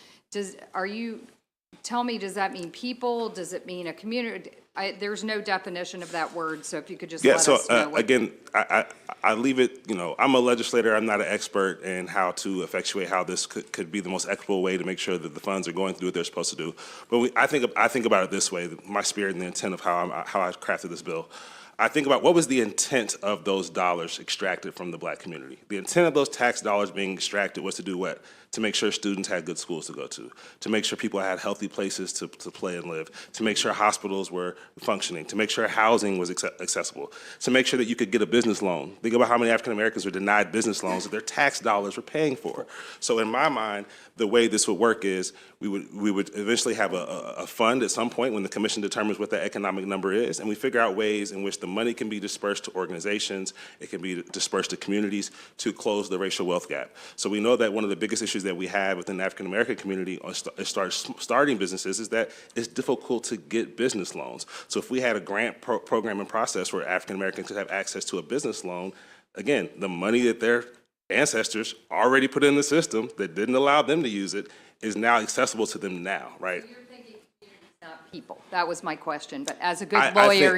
Tell me, does that mean people? Does it mean a community? There's no definition of that word, so if you could just let us know. Again, I leave it, you know, I'm a legislator, I'm not an expert in how to effectuate how this could be the most equitable way to make sure that the funds are going through what they're supposed to do. But I think about it this way, my spirit and the intent of how I crafted this bill. I think about what was the intent of those dollars extracted from the black community. The intent of those tax dollars being extracted was to do what? To make sure students had good schools to go to make sure people had healthy places to play and live, to make sure hospitals were functioning, to make sure housing was accessible, to make sure that you could get a business loan. Think about how many African Americans were denied business loans that their tax dollars were paying for. So in my mind, the way this would work is we would eventually have a fund at some point when the commission determines what that economic number is, and we figure out ways in which the money can be dispersed to organizations, it can be dispersed to communities to close the racial wealth gap. So we know that one of the biggest issues that we have within the African American community starting businesses is that it's difficult to get business loans. So if we had a grant program and process where African Americans could have access to a business loan, again, the money that their ancestors already put in the system that didn't allow them to use it is now accessible to them now, right? So you're thinking communities, not people. That was my question, but as a good lawyer,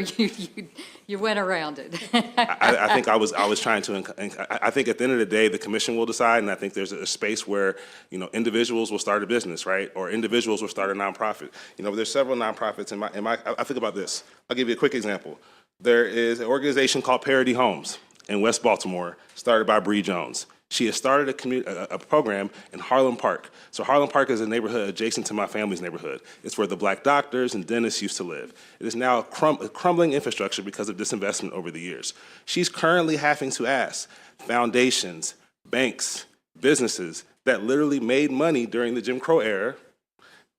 you went around it. I think I was trying to. I think at the end of the day, the commission will decide, and I think there's a space where, you know, individuals will start a business, right, or individuals will start a nonprofit. You know, there's several nonprofits in my. I think about this. I'll give you a quick example. There is an organization called Parity Homes in West Baltimore, started by Bree Jones. She has started a program in Harlem Park. So Harlem Park is a neighborhood adjacent to my family's neighborhood. It's where the black doctors and dentists used to live. It is now a crumbling infrastructure because of disinvestment over the years. She's currently having to ask foundations, banks, businesses that literally made money during the Jim Crow era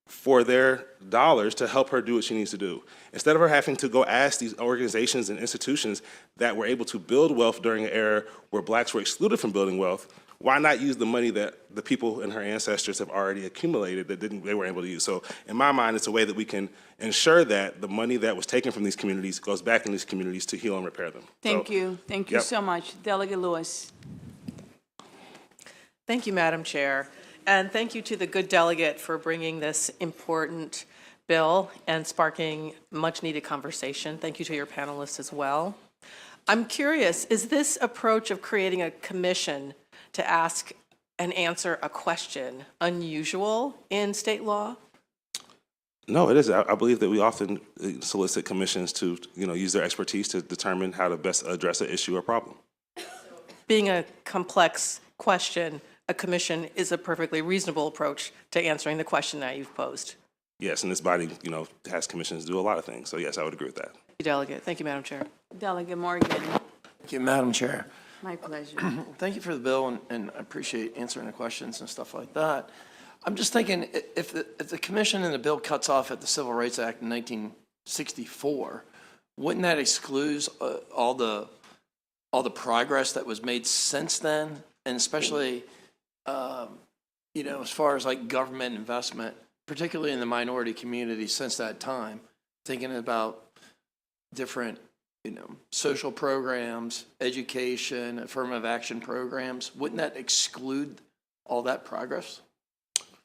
for their dollars to help her do what she needs to do. Instead of her having to go ask these organizations and institutions that were able to build wealth during an era where blacks were excluded from building wealth, why not use the money that the people and her ancestors have already accumulated that they were able to use? So in my mind, it's a way that we can ensure that the money that was taken from these communities goes back in these communities to heal and repair them. Thank you so much. Delegate Lewis. Thank you, Madam Chair. And thank you to the good delegate for bringing this important bill and sparking much-needed conversation. Thank you to your panelists as well. I'm curious, is this approach of creating a commission to ask and answer a question unusual in state law? No, it isn't. I believe that we often solicit commissions to, use their expertise to determine how to best address an issue or problem. Being a complex question, a commission is a perfectly reasonable approach to answering the question that you've posed. Yes, and this body, has commissions do a lot of things. So yes, I would agree with that. Thank you, Delegate. Thank you, Madam Chair. Delegate Morgan. Thank you, Madam Chair. My pleasure. Thank you for the bill, and I appreciate answering the questions and stuff like that. I'm just thinking, if the commission and the bill cuts off at the Civil Rights Act in 1964, wouldn't that exclude all the progress that was made since then, and especially, as far as like government investment, particularly in the minority community since that time, thinking about different social programs, education, affirmative action programs, wouldn't that exclude all that progress?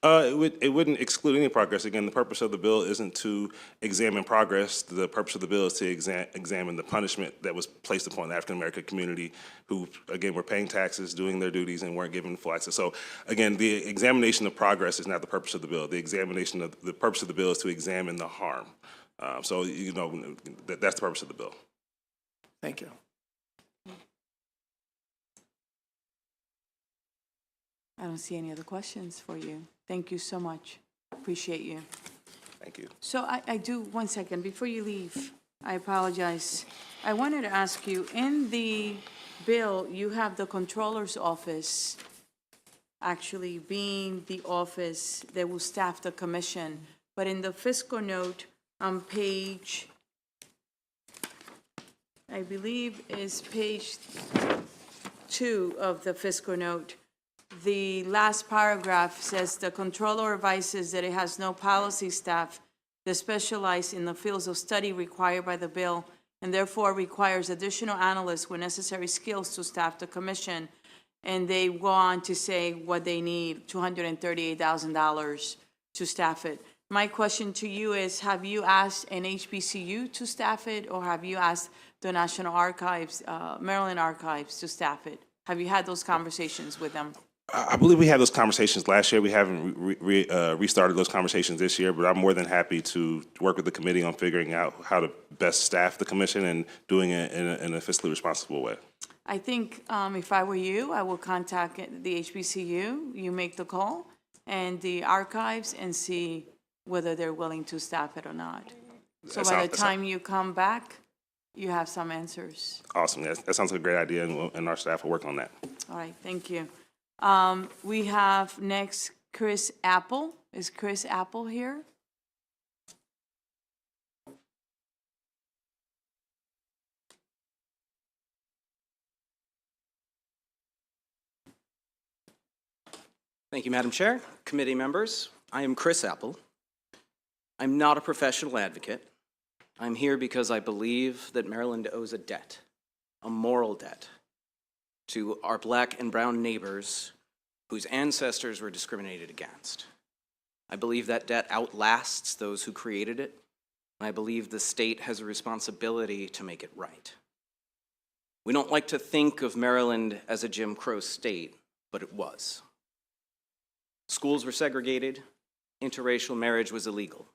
It wouldn't exclude any progress. Again, the purpose of the bill isn't to examine progress. The purpose of the bill is to examine the punishment that was placed upon the African American community who, again, were paying taxes, doing their duties, and weren't given full access. So, again, the examination of progress is not the purpose of the bill. The purpose of the bill is to examine the harm. That's the purpose of the bill. Thank you. I don't see any other questions for you. Thank you so much. Appreciate you. Thank you. So I do, one second, before you leave, I apologize. I wanted to ask you, in the bill, you have the Controller's Office actually being the office that will staff the commission, but in the fiscal note on page, I believe is page 2 of the fiscal note, the last paragraph says the controller advises that it has no policy staff that specialize in the fields of study required by the bill and therefore requires additional analysts with necessary skills to staff the commission. And they go on to say what they need, $238,000 to staff it. My question to you is, have you asked an HBCU to staff it, or have you asked the National Archives, Maryland Archives to staff it? Have you had those conversations with them? I believe we had those conversations last year. We haven't restarted those conversations this year, but I'm more than happy to work with the committee on figuring out how to best staff the commission and doing it in a fiscally responsible way. I think if I were you, I will contact the HBCU, you make the call, and the archives, and see whether they're willing to staff it or not. So by the time you come back, you have some answers. Awesome. That sounds like a great idea, and our staff will work on that. All right, thank you. We have next Chris Apple. Is Chris Apple here? Thank you, Madam Chair, committee members. I am Chris Apple. I'm not a professional advocate. I'm here because I believe that Maryland owes a debt, a moral debt, to our Black and brown neighbors whose ancestors were discriminated against. I believe that debt outlasts those who created it, and I believe the state has a responsibility to make it right. We don't like to think of Maryland as a Jim Crow state, but it was. Schools were segregated, interracial marriage was illegal.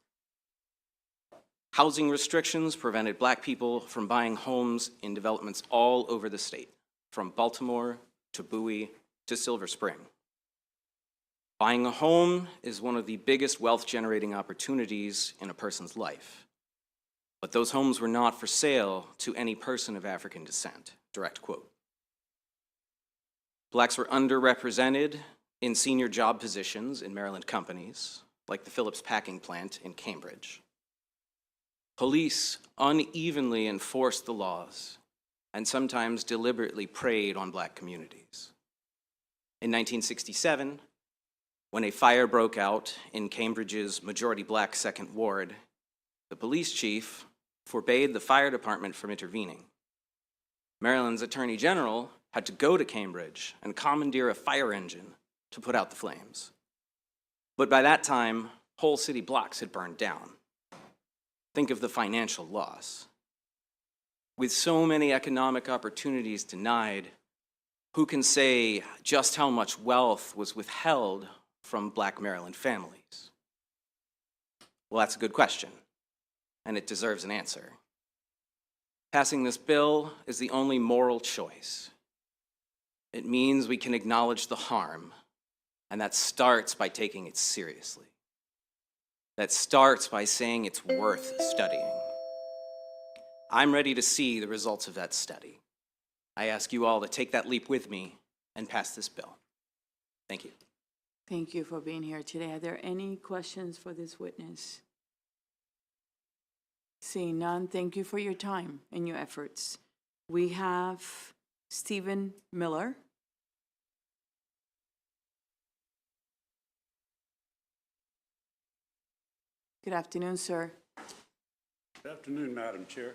Housing restrictions prevented Black people from buying homes in developments all over the state, from Baltimore to Bowie to Silver Spring. Buying a home is one of the biggest wealth-generating opportunities in a person's life. But those homes were not for sale to any person of African descent, direct quote. Blacks were underrepresented in senior job positions in Maryland companies, like the Phillips packing plant in Cambridge. Police unevenly enforced the laws and sometimes deliberately preyed on Black communities. In 1967, when a fire broke out in Cambridge's majority Black Second Ward, the police chief forbade the fire department from intervening. Maryland's Attorney General had to go to Cambridge and commandeer a fire engine to put out the flames. But by that time, whole city blocks had burned down. Think of the financial loss. With so many economic opportunities denied, who can say just how much wealth was withheld from Black Maryland families? Well, that's a good question, and it deserves an answer. Passing this bill is the only moral choice. It means we can acknowledge the harm, And that starts by taking it seriously. That starts by saying it's worth studying. I'm ready to see the results of that study. I ask you all to take that leap with me and pass this bill. Thank you. Thank you for being here today. Are there any questions for this witness? Seeing none, thank you for your time and your efforts. We have Stephen Miller. Good afternoon, sir. Good afternoon, Madam Chair.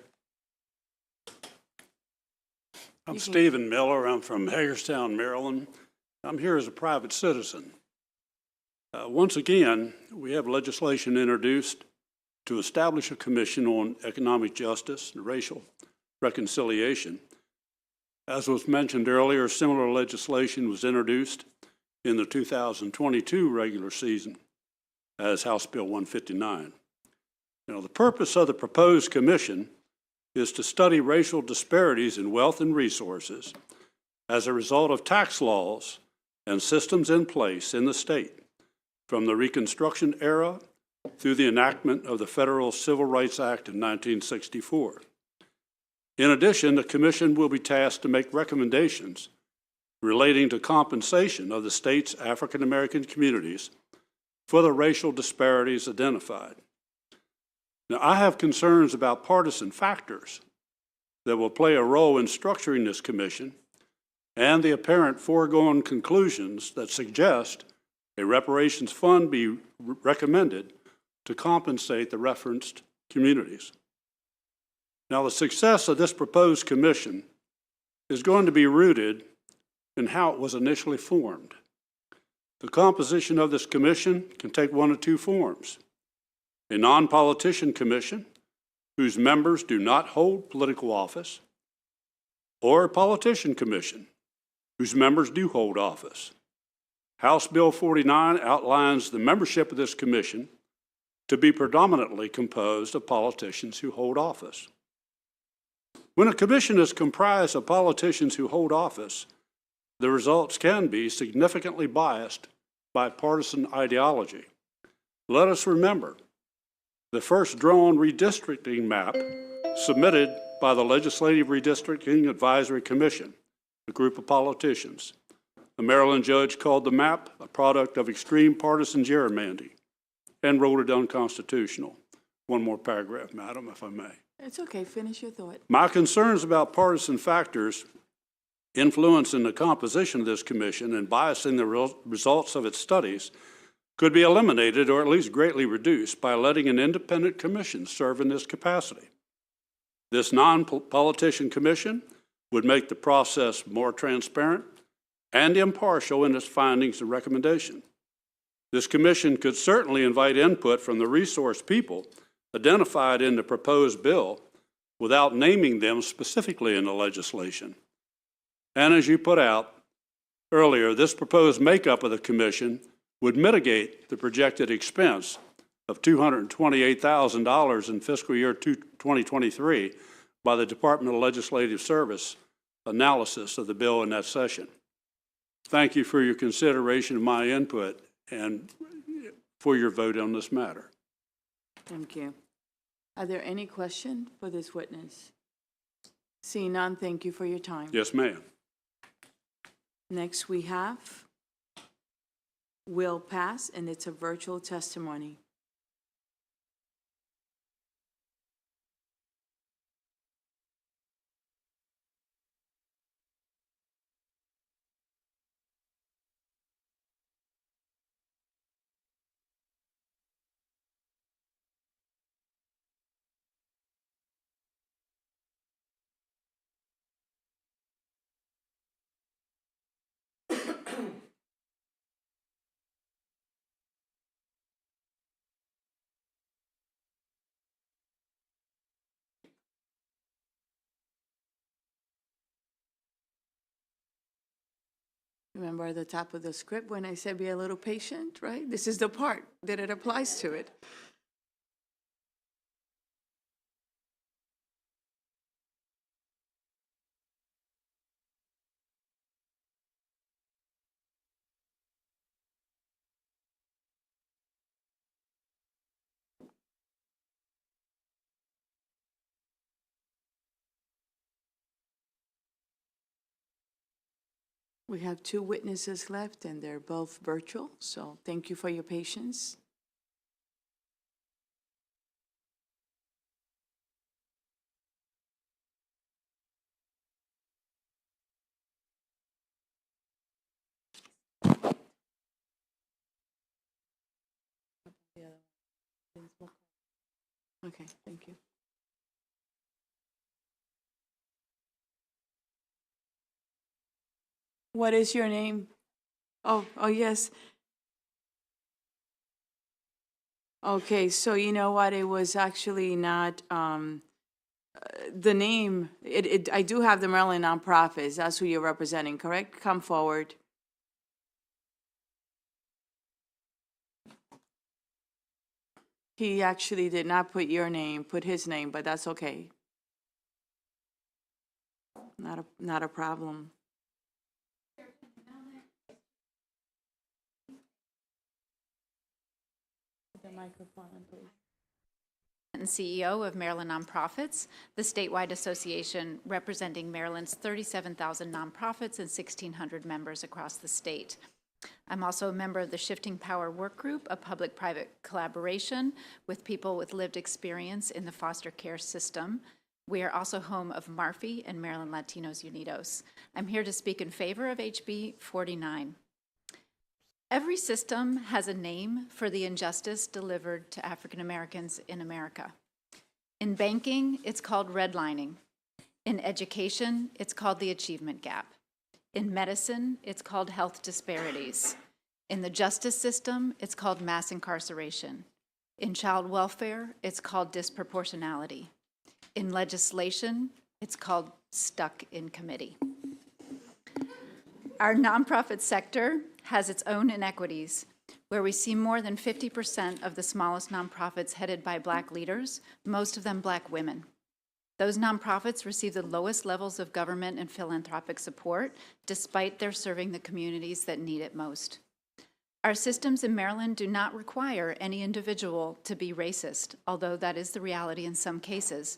I'm You can- Stephen Miller. I'm from Hagerstown, Maryland. I'm here as a private citizen. Once again, we have legislation introduced to establish a commission on economic justice and racial reconciliation. As was mentioned earlier, similar legislation was introduced in the 2022 regular season as House Bill 159. Now, the purpose of the proposed commission is to study racial disparities in wealth and resources as a result of tax laws and systems in place in the state from the Reconstruction era through the enactment of the Federal Civil Rights Act of 1964. In addition, the commission will be tasked to make recommendations relating to compensation of the state's African American communities for the racial disparities identified. Now, I have concerns about partisan factors that will play a role in structuring this commission and the apparent foregone conclusions that suggest a reparations fund be recommended to compensate the referenced communities. Now, the success of this proposed commission is going to be rooted in how it was initially formed. The composition of this commission can take one of two forms: a non-politician commission whose members do not hold political office, or a politician commission whose members do hold office. House Bill 49 outlines the membership of this commission to be predominantly composed of politicians who hold office. When a commission is comprised of politicians who hold office, the results can be significantly biased by partisan ideology. Let us remember the first drawn redistricting map submitted by the Legislative Redistricting Advisory Commission, a group of politicians. A Maryland judge called the map a product of extreme partisan gerrymandering and wrote it unconstitutional. One more paragraph, Madam, if I may. It's okay, finish your thought. My concerns about partisan factors influencing the composition of this commission and biasing the results of its studies could be eliminated or at least greatly reduced by letting an independent commission serve in this capacity. This non-politician commission would make the process more transparent and impartial in its findings and recommendation. This commission could certainly invite input from the resource people identified in the proposed bill without naming them specifically in the legislation. And as you put out earlier, this proposed makeup of the commission would mitigate the projected expense of $228,000 in fiscal year 2023 by the Department of Legislative Service analysis of the bill in that session. Thank you for your consideration of my input and for your vote on this matter. Thank you. Are there any questions for this witness? Seeing none, thank you for your time. Yes, ma'am. Next, we have Will Pass, and it's a virtual testimony. Remember at the top of the script when I said be a little patient, right? This is the part that it applies to it. We have 2 witnesses left, and they're both virtual, so thank you for your patience. Okay, thank you. What is your name? Oh, yes. Okay, so you know what, it was actually not, the name, I do have the Maryland nonprofits, that's who you're representing, correct? Come forward. He actually did not put your name, put his name, but that's okay. Not a problem. The microphone, please. And CEO of Maryland Nonprofits, the statewide association representing Maryland's 37,000 nonprofits and 1,600 members across the state. I'm also a member of the Shifting Power Work Group, a public-private collaboration with people with lived experience in the foster care system. We are also home of MARFI and Maryland Latinos Unidos. I'm here to speak in favor of HB 49. Every system has a name for the injustice delivered to African Americans in America. In banking, it's called redlining. In education, it's called the achievement gap. In medicine, it's called health disparities. In the justice system, it's called mass incarceration. In child welfare, it's called disproportionality. In legislation, it's called stuck in committee. Our nonprofit sector has its own inequities, where we see more than 50% of the smallest nonprofits headed by Black leaders, most of them Black women. Those nonprofits receive the lowest levels of government and philanthropic support, despite their serving the communities that need it most. Our systems in Maryland do not require any individual to be racist, although that is the reality in some cases,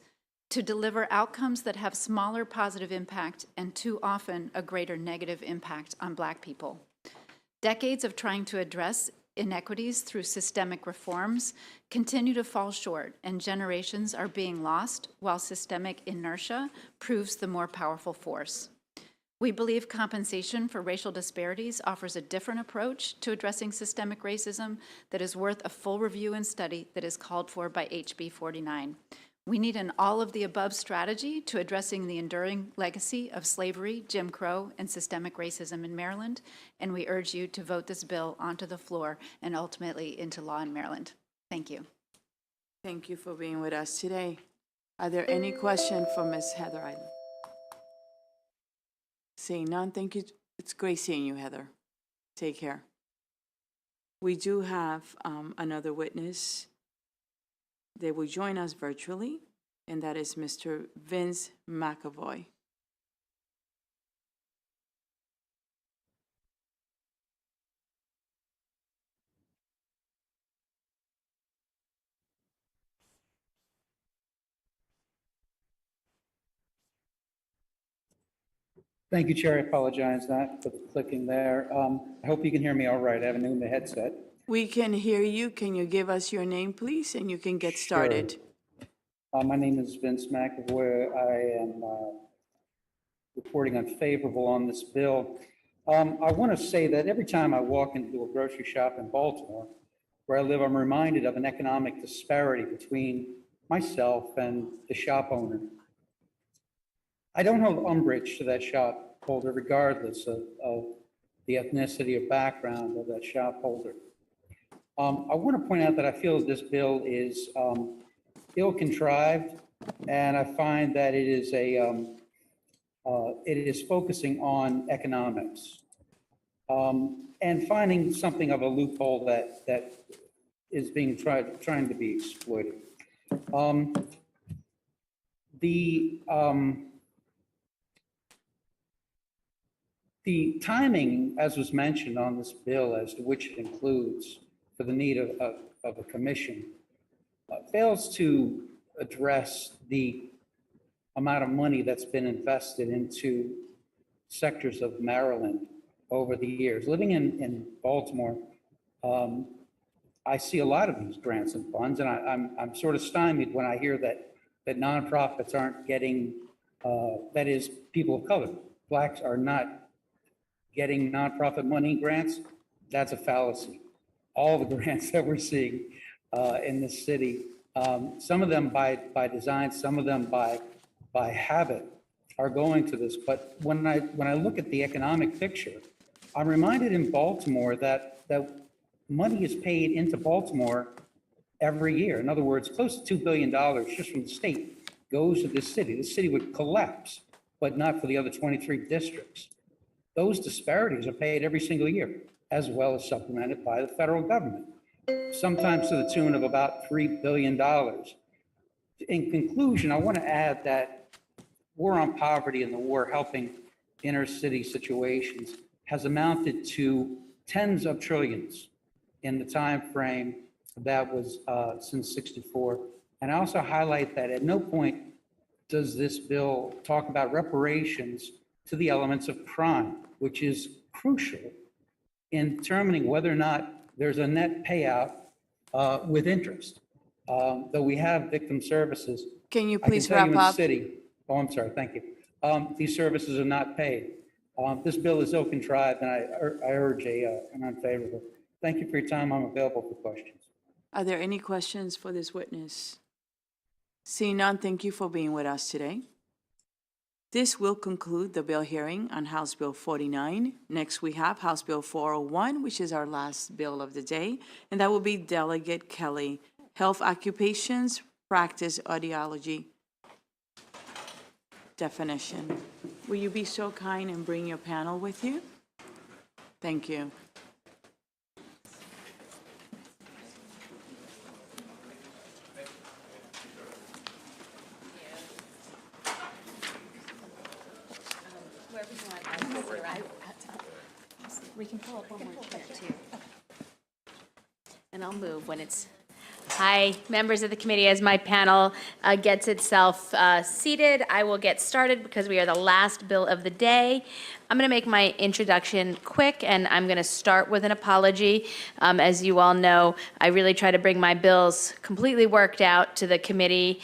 to deliver outcomes that have smaller positive impact and too often a greater negative impact on Black people. Decades of trying to address inequities through systemic reforms continue to fall short, and generations are being lost while systemic inertia proves the more powerful force. We believe compensation for racial disparities offers a different approach to addressing systemic racism that is worth a full review and study that is called for by HB 49. We need an all-of-the-above strategy to addressing the enduring legacy of slavery, Jim Crow, and systemic racism in Maryland, and we urge you to vote this bill onto the floor and ultimately into law in Maryland. Thank you. Thank you for being with us today. Are there any questions for Ms. Heather Island? Seeing none, thank you. It's great seeing you, Heather. Take care. We do have another witness. They will join us virtually, and that is Mr. Vince McAvoy. Thank you, Chair. I apologize that for the clicking there. I hope you can hear me all right. I have a new headset. We can hear you. Can you give us your name, please, and you can get started. Sure. My name is Vince McAvoy. I am reporting unfavorable on this bill. I want to say that every time I walk into a grocery shop in Baltimore, where I live, I'm reminded of an economic disparity between myself and the shop owner. I don't hold umbrage to that shop holder regardless of the ethnicity or background of that shop holder. I want to point out that I feel that this bill is ill-contrived, and I find that it is focusing on economics and finding something of a loophole that is being trying to be exploited. The timing, as was mentioned on this bill, as to which it includes for the need of a commission, fails to address the amount of money that's been invested into sectors of Maryland over the years. Living in Baltimore, I see a lot of these grants and funds, and I'm sort of stymied when I hear that nonprofits aren't getting, that is, people of color, blacks are not getting nonprofit money grants. That's a fallacy. All the grants that we're seeing in this city, some of them by design, some of them by habit, are going to this. But when I look at the economic picture, I'm reminded in Baltimore that money is paid into Baltimore every year. In other words, close to $2 billion just from the state goes to this city. The city would collapse, but not for the other 23 districts. Those disparities are paid every single year, as well as supplemented by the federal government, sometimes to the tune of about $3 billion. In conclusion, I want to add that war on poverty and the war helping inner city situations has amounted to tens of trillions in the time frame that was since '64. And I also highlight that at no point does this bill talk about reparations to the elements of crime, which is crucial in determining whether or not there's a net payout with interest. Though we have victim services. Can you I can please tell you wrap in the up? city, oh, I'm sorry, thank you. These services are not paid. This bill is ill contrived, and I urge an unfavorable. Thank you for your time. I'm available for questions. Are there any questions for this witness? Seeing none, thank you for being with us today. This will conclude the bill hearing on House Bill 49. Next, we have House Bill 401, which is our last bill of the day, and that will be Delegate Kelly, Health Occupations, Practice Audiology Definition. Will you be so kind and bring your panel with you? Thank you. We can pull up one more chair too. And I'll move when it's. Hi, members of the committee. As my panel gets itself seated, I will get started because we are the last bill of the day. I'm going to make my introduction quick, and I'm going to start with an apology. As you all know, I really try to bring my bills completely worked out to the committee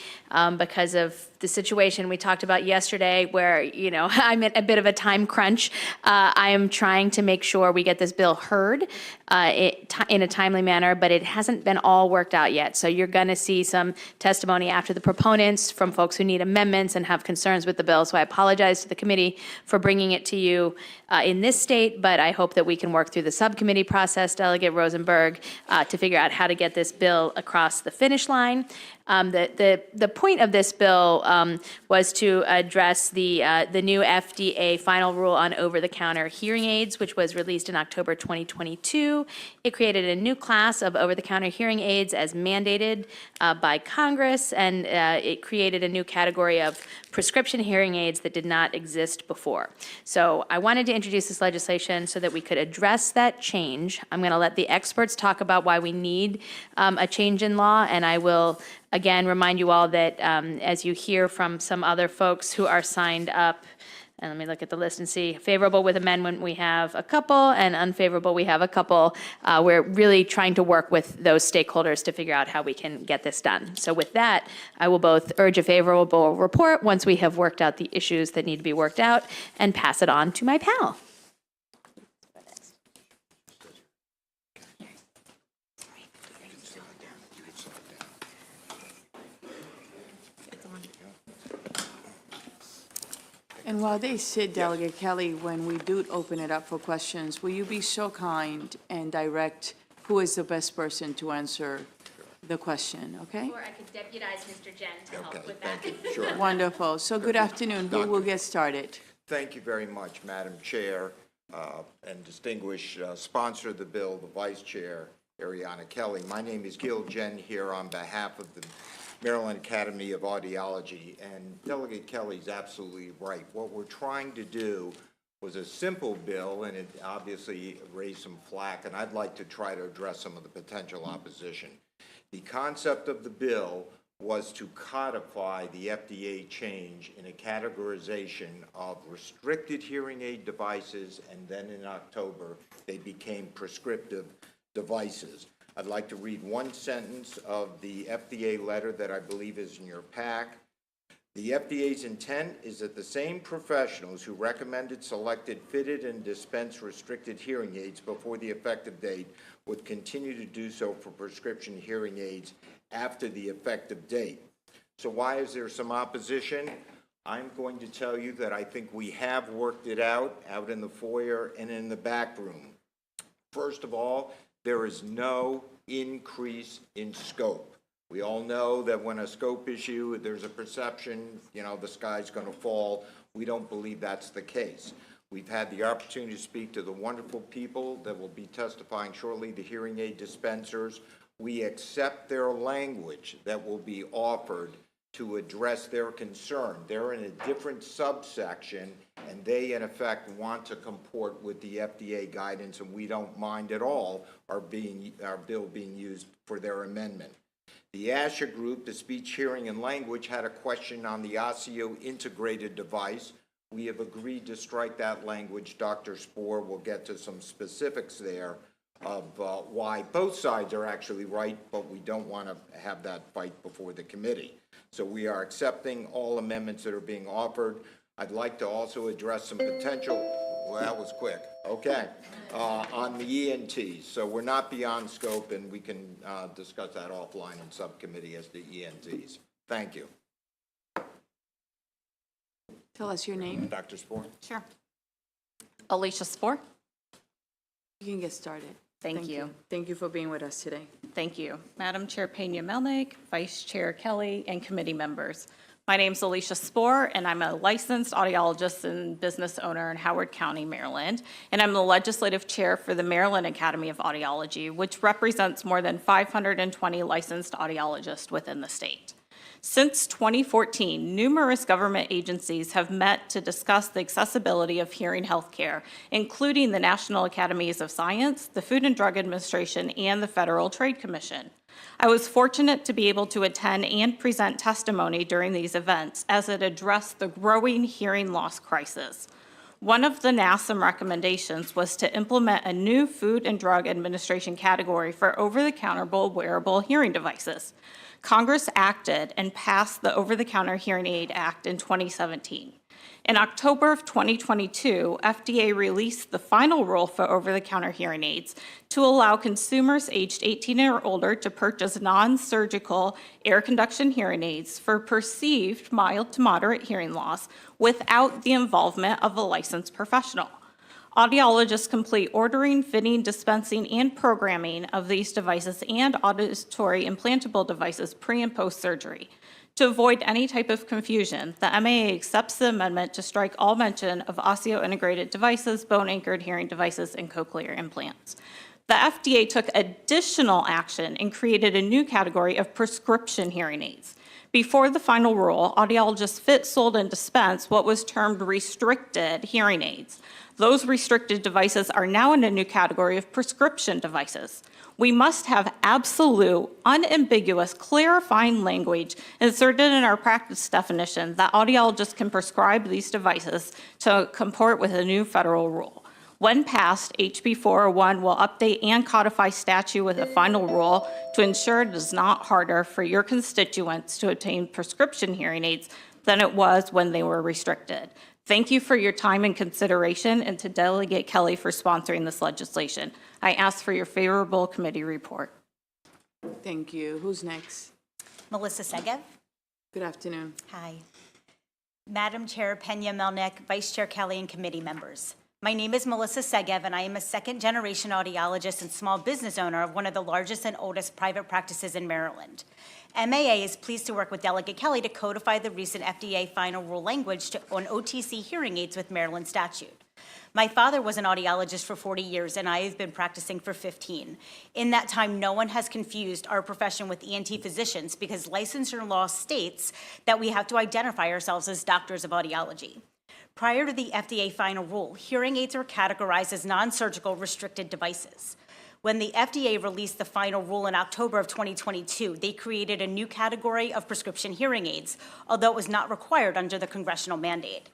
because of the situation we talked about yesterday where, you know, I'm in a bit of a time crunch. I am trying to make sure we get this bill heard in a timely manner, but it hasn't been all worked out yet. So you're going to see some testimony after the proponents from folks who need amendments and have concerns with the bill. So I apologize to the committee for bringing it to you in this state, but I hope that we can work through the subcommittee process, Delegate Rosenberg, to figure out how to get this bill across the finish line. The point of this bill was to address the new FDA final rule on over-the-counter hearing aids, which was released in October 2022. It created a new class of over-the-counter hearing aids as mandated by Congress, and it created a new category of prescription hearing aids that did not exist before. So I wanted to introduce this legislation so that we could address that change. I'm going to let the experts talk about why we need a change in law, and I will again remind you all that as you hear from some other folks who are signed up, and let me look at the list and see, favorable with amendment, we have a couple, and unfavorable, we have a couple. We're really trying to work with those stakeholders to figure out how we can get this done. So with that, I will both urge a favorable report once we have worked out the issues that need to be worked out and pass it on to my panel. And while they sit, Delegate Kelly, when we do open it up for questions, will you be so kind and direct who is the best person to answer the question, okay? Or I could deputize Mr. Jen to help with that. Sure. Wonderful. So good afternoon. Who will get started? Thank you very much, Madam Chair, and distinguished sponsor of the bill, the Vice Chair, Ariana Kelly. My name is Gil Jen here on behalf of the Maryland Academy of Audiology, and Delegate Kelly's absolutely right. What we're trying to do was a simple bill, and it obviously raised some flack, and I'd like to try to address some of the potential opposition. The concept of the bill was to codify the FDA change in a categorization of restricted hearing aid devices, and then in October, they became prescriptive devices. I'd like to read one sentence of the FDA letter that I believe is in your pack. The FDA's intent is that the same professionals who recommended, selected, fitted, and dispensed restricted hearing aids before the effective date would continue to do so for prescription hearing aids after the effective date. So why is there some opposition? I'm going to tell you that I think we have worked it out in the foyer and in the back room. First of all, there is no increase in scope. We all know that when a scope issue, there's a perception, the sky's going to fall. We don't believe that's the case. We've had the opportunity to speak to the wonderful people that will be testifying shortly, the hearing aid dispensers. We accept their language that will be offered to address their concern. They're in a different subsection, and they, in effect, want to comport with the FDA guidance, and we don't mind at all our bill being used for their amendment. The ASHA group, the Speech, Hearing, and Language, had a question on the Osseo integrated device. We have agreed to strike that language. Dr. Spohr will get to some specifics there of why both sides are actually right, but we don't want to have that fight before the committee. So we are accepting all amendments that are being offered. I'd like to also address some potential, well, that was quick, okay, on the ENTs. So we're not beyond scope, and we can discuss that offline in subcommittee as the ENTs. Thank you. Tell us your name. Dr. Spohr. Sure. Alicia Spohr. You can get started. Thank you. Thank you for being with us today. Thank you. Madam Chair Pena-Melnick, Vice Chair Kelly, and committee members. My name's Alicia Spohr, and I'm a licensed audiologist and business owner in Howard County, Maryland. And I'm the legislative chair for the Maryland Academy of Audiology, which represents more than 520 licensed audiologists within the state. Since 2014, numerous government agencies have met to discuss the accessibility of hearing health care, including the National Academies of Science, the Food and Drug Administration, and the Federal Trade Commission. I was fortunate to be able to attend and present testimony during these events as it addressed the growing hearing loss crisis. One of the NASM recommendations was to implement a new Food and Drug Administration category for over-the-counter wearable hearing devices. Congress acted and passed the Over-the-Counter Hearing Aid Act in 2017. In October of 2022, FDA released the final rule for over-the-counter hearing aids to allow consumers aged 18 or older to purchase non-surgical air conduction hearing aids for perceived mild to moderate hearing loss without the involvement of a licensed professional. Audiologists complete ordering, fitting, dispensing, and programming of these devices and auditory implantable devices pre- and post-surgery. To avoid any type of confusion, the MAA accepts the amendment to strike all mention of osseo-integrated devices, bone-anchored hearing devices, and cochlear implants. The FDA took additional action and created a new category of prescription hearing aids. Before the final rule, audiologists fit, sold, and dispensed what was termed restricted hearing aids. Those restricted devices are now in a new category of prescription devices. We must have absolute, unambiguous, clarifying language inserted in our practice definition that audiologists can prescribe these devices to comport with a new federal rule. When passed, HB 401 will update and codify statute with a final rule to ensure it is not harder for your constituents to obtain prescription hearing aids than it was when they were restricted. Thank you for your time and consideration, and to Delegate Kelly for sponsoring this legislation. I ask for your favorable committee report. Thank you. Who's next? Melissa Segev. Good afternoon. Hi. Madam Chair Pena-Melnick, Vice Chair Kelly, and committee members. My name is Melissa Segev, and I am a second-generation audiologist and small business owner of one of the largest and oldest private practices in Maryland. MAA is pleased to work with Delegate Kelly to codify the recent FDA final rule language on OTC hearing aids with Maryland statute. My father was an audiologist for 40 years, and I have been practicing for 15. In that time, no one has confused our profession with ENT physicians because licensure law states that we have to identify ourselves as doctors of audiology. Prior to the FDA final rule, hearing aids were categorized as non-surgical restricted devices. When the FDA released the final rule in October of 2022, they created a new category of prescription hearing aids, although it was not required under the congressional mandate.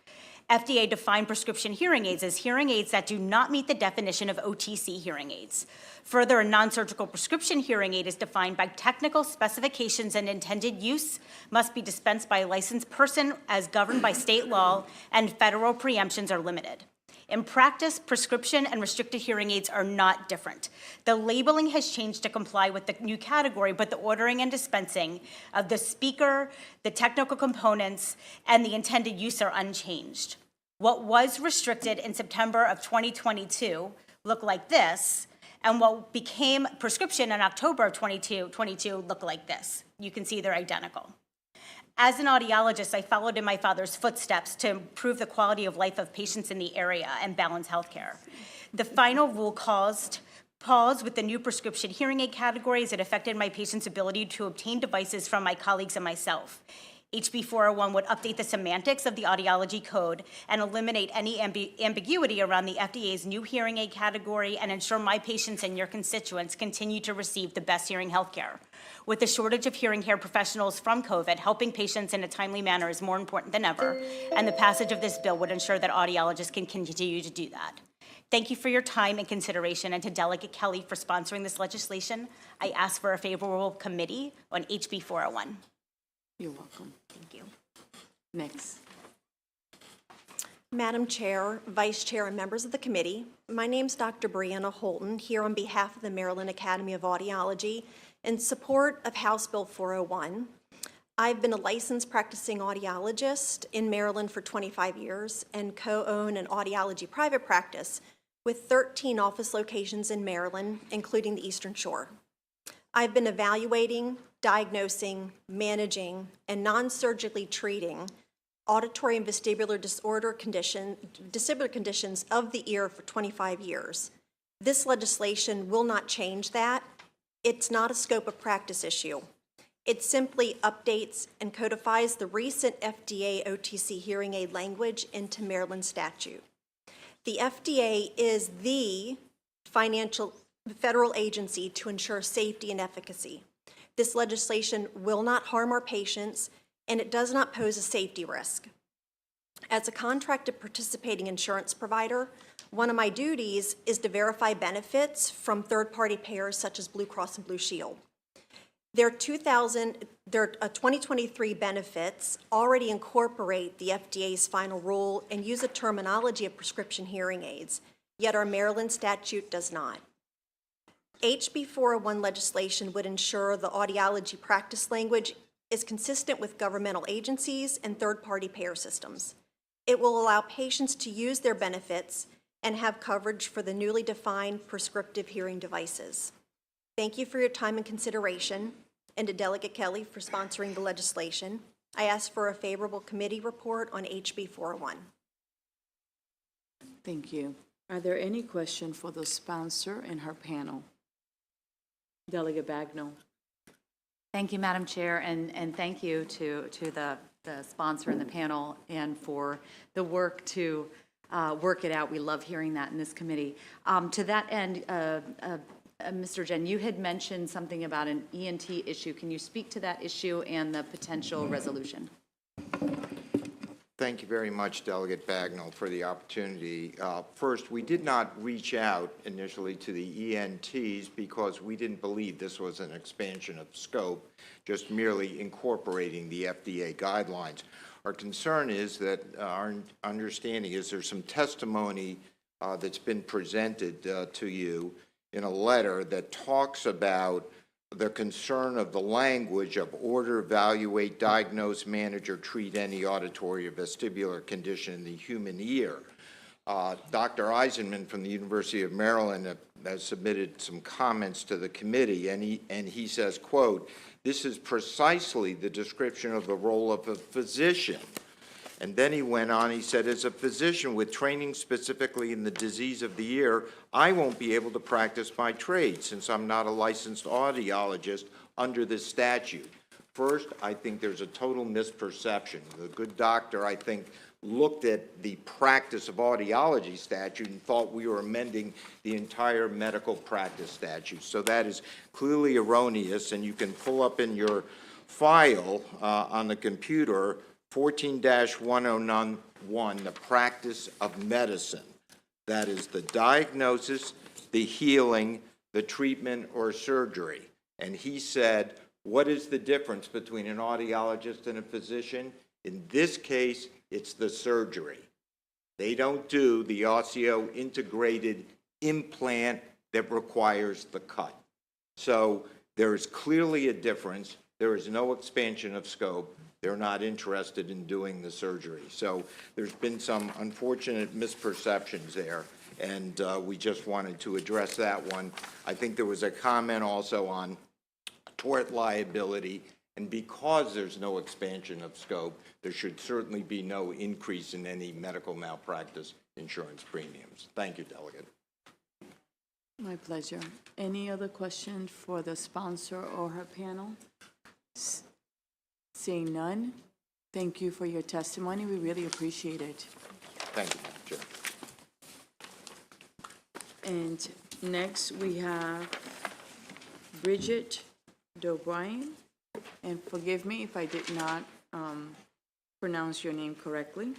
FDA defined prescription hearing aids as hearing aids that do not meet the definition of OTC hearing aids. Further, a non-surgical prescription hearing aid is defined by technical specifications and intended use, must be dispensed by a licensed person as governed by state law, and federal preemptions are limited. In practice, prescription and restricted hearing aids are not different. The labeling has changed to comply with the new category, but the ordering and dispensing of the speaker, the technical components, and the intended use are unchanged. What was restricted in September of 2022 looked like this, and what became prescription in October of 2022 looked like this. You can see they're identical. As an audiologist, I followed in my father's footsteps to improve the quality of life of patients in the area and balance healthcare. The final rule caused pause with the new prescription hearing aid category as it affected my patients' ability to obtain devices from my colleagues and myself. HB 401 would update the semantics of the audiology code and eliminate any ambiguity around the FDA's new hearing aid category and ensure my patients and your constituents continue to receive the best hearing health care. With the shortage of hearing care professionals from COVID, helping patients in a timely manner is more important than ever, and the passage of this bill would ensure that audiologists can continue to do that. Thank you for your time and consideration, and to Delegate Kelly for sponsoring this legislation. I ask for a favorable committee on HB 401. You're welcome. Thank you. Next. Madam Chair, Vice Chair, and members of the committee, my name is Dr. Brianna Holton, here on behalf of the Maryland Academy of Audiology in support of House Bill 401. I've been a licensed practicing audiologist in Maryland for 25 years and co-own an audiology private practice with 13 office locations in Maryland, including the Eastern Shore. I've been evaluating, diagnosing, managing, and non-surgically treating auditory and vestibular disorder conditions of the ear for 25 years. This legislation will not change that. It's not a scope of practice issue. It simply updates and codifies the recent FDA OTC hearing aid language into Maryland statute. The FDA is the federal agency to ensure safety and efficacy. This legislation will not harm our patients, and it does not pose a safety risk. As a contracted participating insurance provider, one of my duties is to verify benefits from third-party payers such as Blue Cross and Blue Shield. Their 2023 benefits already incorporate the FDA's final rule and use the terminology of prescription hearing aids, yet our Maryland statute does not. HB 401 legislation would ensure the audiology practice language is consistent with governmental agencies and third-party payer systems. It will allow patients to use their benefits and have coverage for the newly defined prescriptive hearing devices. Thank you for your time and consideration, and to Delegate Kelly for sponsoring the legislation. I ask for a favorable committee report on HB 401. Thank you. Are there any questions for the sponsor and her panel? Delegate Bagnall. Thank you, Madam Chair, and thank you to the sponsor and the panel, and for the work to work it out. We love hearing that in this committee. To that end, Mr. Jen, you had mentioned something about an ENT issue. Can you speak to that issue and the potential resolution? Thank you very much, Delegate Bagnall, for the opportunity. First, we did not reach out initially to the ENTs because we didn't believe this was an expansion of scope, just merely incorporating the FDA guidelines. Our concern is that our understanding is there's some testimony that's been presented to you in a letter that talks about the concern of the language of order, evaluate, diagnose, manage, or treat any auditory or vestibular condition in the human ear. Dr. Eisenman from the University of Maryland has submitted some comments to the committee, and he says, quote, "This is precisely the description of the role of a physician." And then he went on, he said, "As a physician with training specifically in the disease of the ear, I won't be able to practice my trade since I'm not a licensed audiologist under this statute." First, I think there's a total misperception. The good doctor, I think, looked at the practice of audiology statute and thought we were amending the entire medical practice statute. So that is clearly erroneous, and you can pull up in your file on the computer 14-1091, the practice of medicine. That is the diagnosis, the healing, the treatment, or surgery. And he said, what is the difference between an audiologist and a physician? In this case, it's the surgery. They don't do the osseo integrated implant that requires the cut. So there is clearly a difference. There is no expansion of scope. They're not interested in doing the surgery. So there's been some unfortunate misperceptions there, and we just wanted to address that one. I think there was a comment also on tort liability, and because there's no expansion of scope, there should certainly be no increase in any medical malpractice insurance premiums. Thank you, Delegate. My pleasure. Any other questions for the sponsor or her panel? Seeing none, thank you for your testimony. We really appreciate it. Thank you, Madam Chair. And next, we have Bridget D'O'Brien. And forgive me if I did not pronounce your name correctly.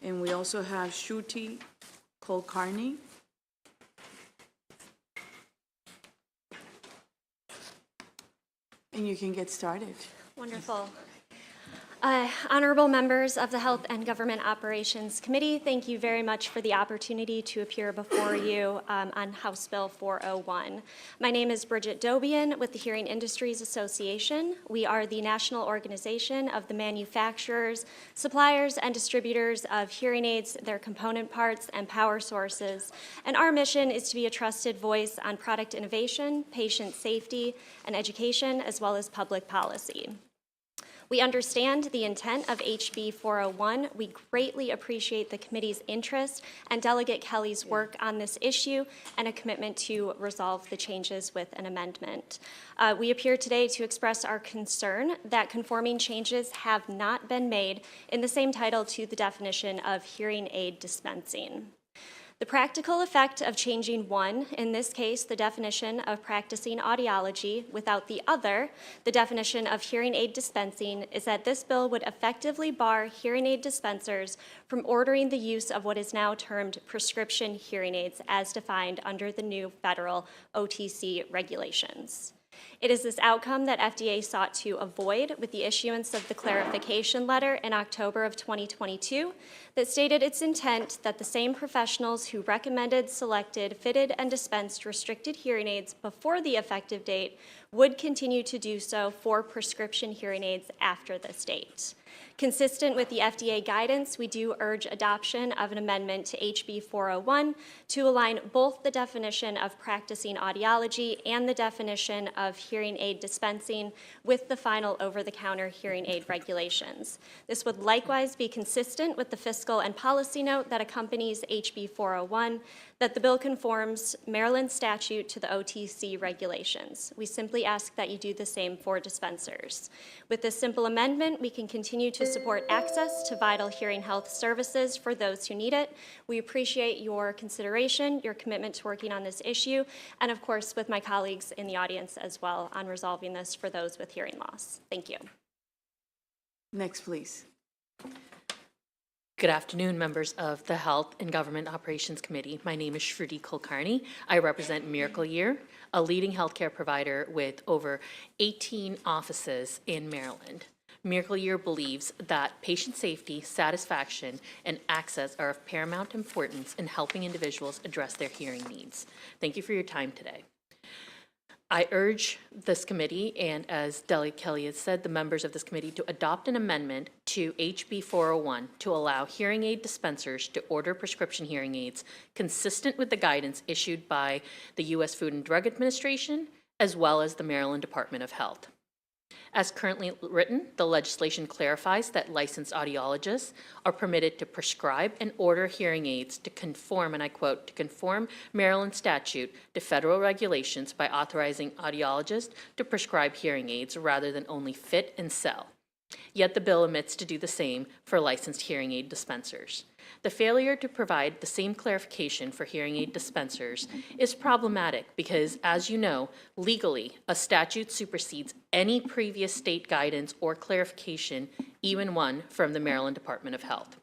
And we also have Shruti Kulkarni. And you can get started. Wonderful. Honorable members of the Health and Government Operations Committee, thank you very much for the opportunity to appear before you on House Bill 401. My name is Bridget D'O'Brien with the Hearing Industries Association. We are the national organization of the manufacturers, suppliers, and distributors of hearing aids, their component parts, and power sources. And our mission is to be a trusted voice on product innovation, patient safety, and education, as well as public policy. We understand the intent of HB 401. We greatly appreciate the committee's interest and Delegate Kelly's work on this issue and a commitment to resolve the changes with an amendment. We appear today to express our concern that conforming changes have not been made in the same title to the definition of hearing aid dispensing. The practical effect of changing one, in this case, the definition of practicing audiology, without the other, the definition of hearing aid dispensing, is that this bill would effectively bar hearing aid dispensers from ordering the use of what is now termed prescription hearing aids as defined under the new federal OTC regulations. It is this outcome that FDA sought to avoid with the issuance of the clarification letter in October of 2022 that stated its intent that the same professionals who recommended, selected, fitted, and dispensed restricted hearing aids before the effective date would continue to do so for prescription hearing aids after this date. Consistent with the FDA guidance, we do urge adoption of an amendment to HB 401 to align both the definition of practicing audiology and the definition of hearing aid dispensing with the final over-the-counter hearing aid regulations. This would likewise be consistent with the fiscal and policy note that accompanies HB 401, that the bill conforms Maryland statute to the OTC regulations. We simply ask that you do the same for dispensers. With this simple amendment, we can continue to support access to vital hearing health services for those who need it. We appreciate your consideration, your commitment to working on this issue, and of course with my colleagues in the audience as well on resolving this for those with hearing loss. Thank you. Next, please. Good afternoon, members of the Health and Government Operations Committee. My name is Shruti Kulkarni. I represent Miracle Year, a leading healthcare provider with over 18 offices in Maryland. Miracle Year believes that patient safety, satisfaction, and access are of paramount importance in helping individuals address their hearing needs. Thank you for your time today. I urge this committee, and as Delegate Kelly has said, the members of this committee to adopt an amendment to HB 401 to allow hearing aid dispensers to order prescription hearing aids consistent with the guidance issued by the U.S. Food and Drug Administration, as well as the Maryland Department of Health. As currently written, the legislation clarifies that licensed audiologists are permitted to prescribe and order hearing aids to conform, and I quote, to conform Maryland statute to federal regulations by authorizing audiologists to prescribe hearing aids rather than only fit and sell. Yet the bill omits to do the same for licensed hearing aid dispensers. The failure to provide the same clarification for hearing aid dispensers is problematic because, as you know, legally, a statute supersedes any previous state guidance or clarification, even one from the Maryland Department of Health.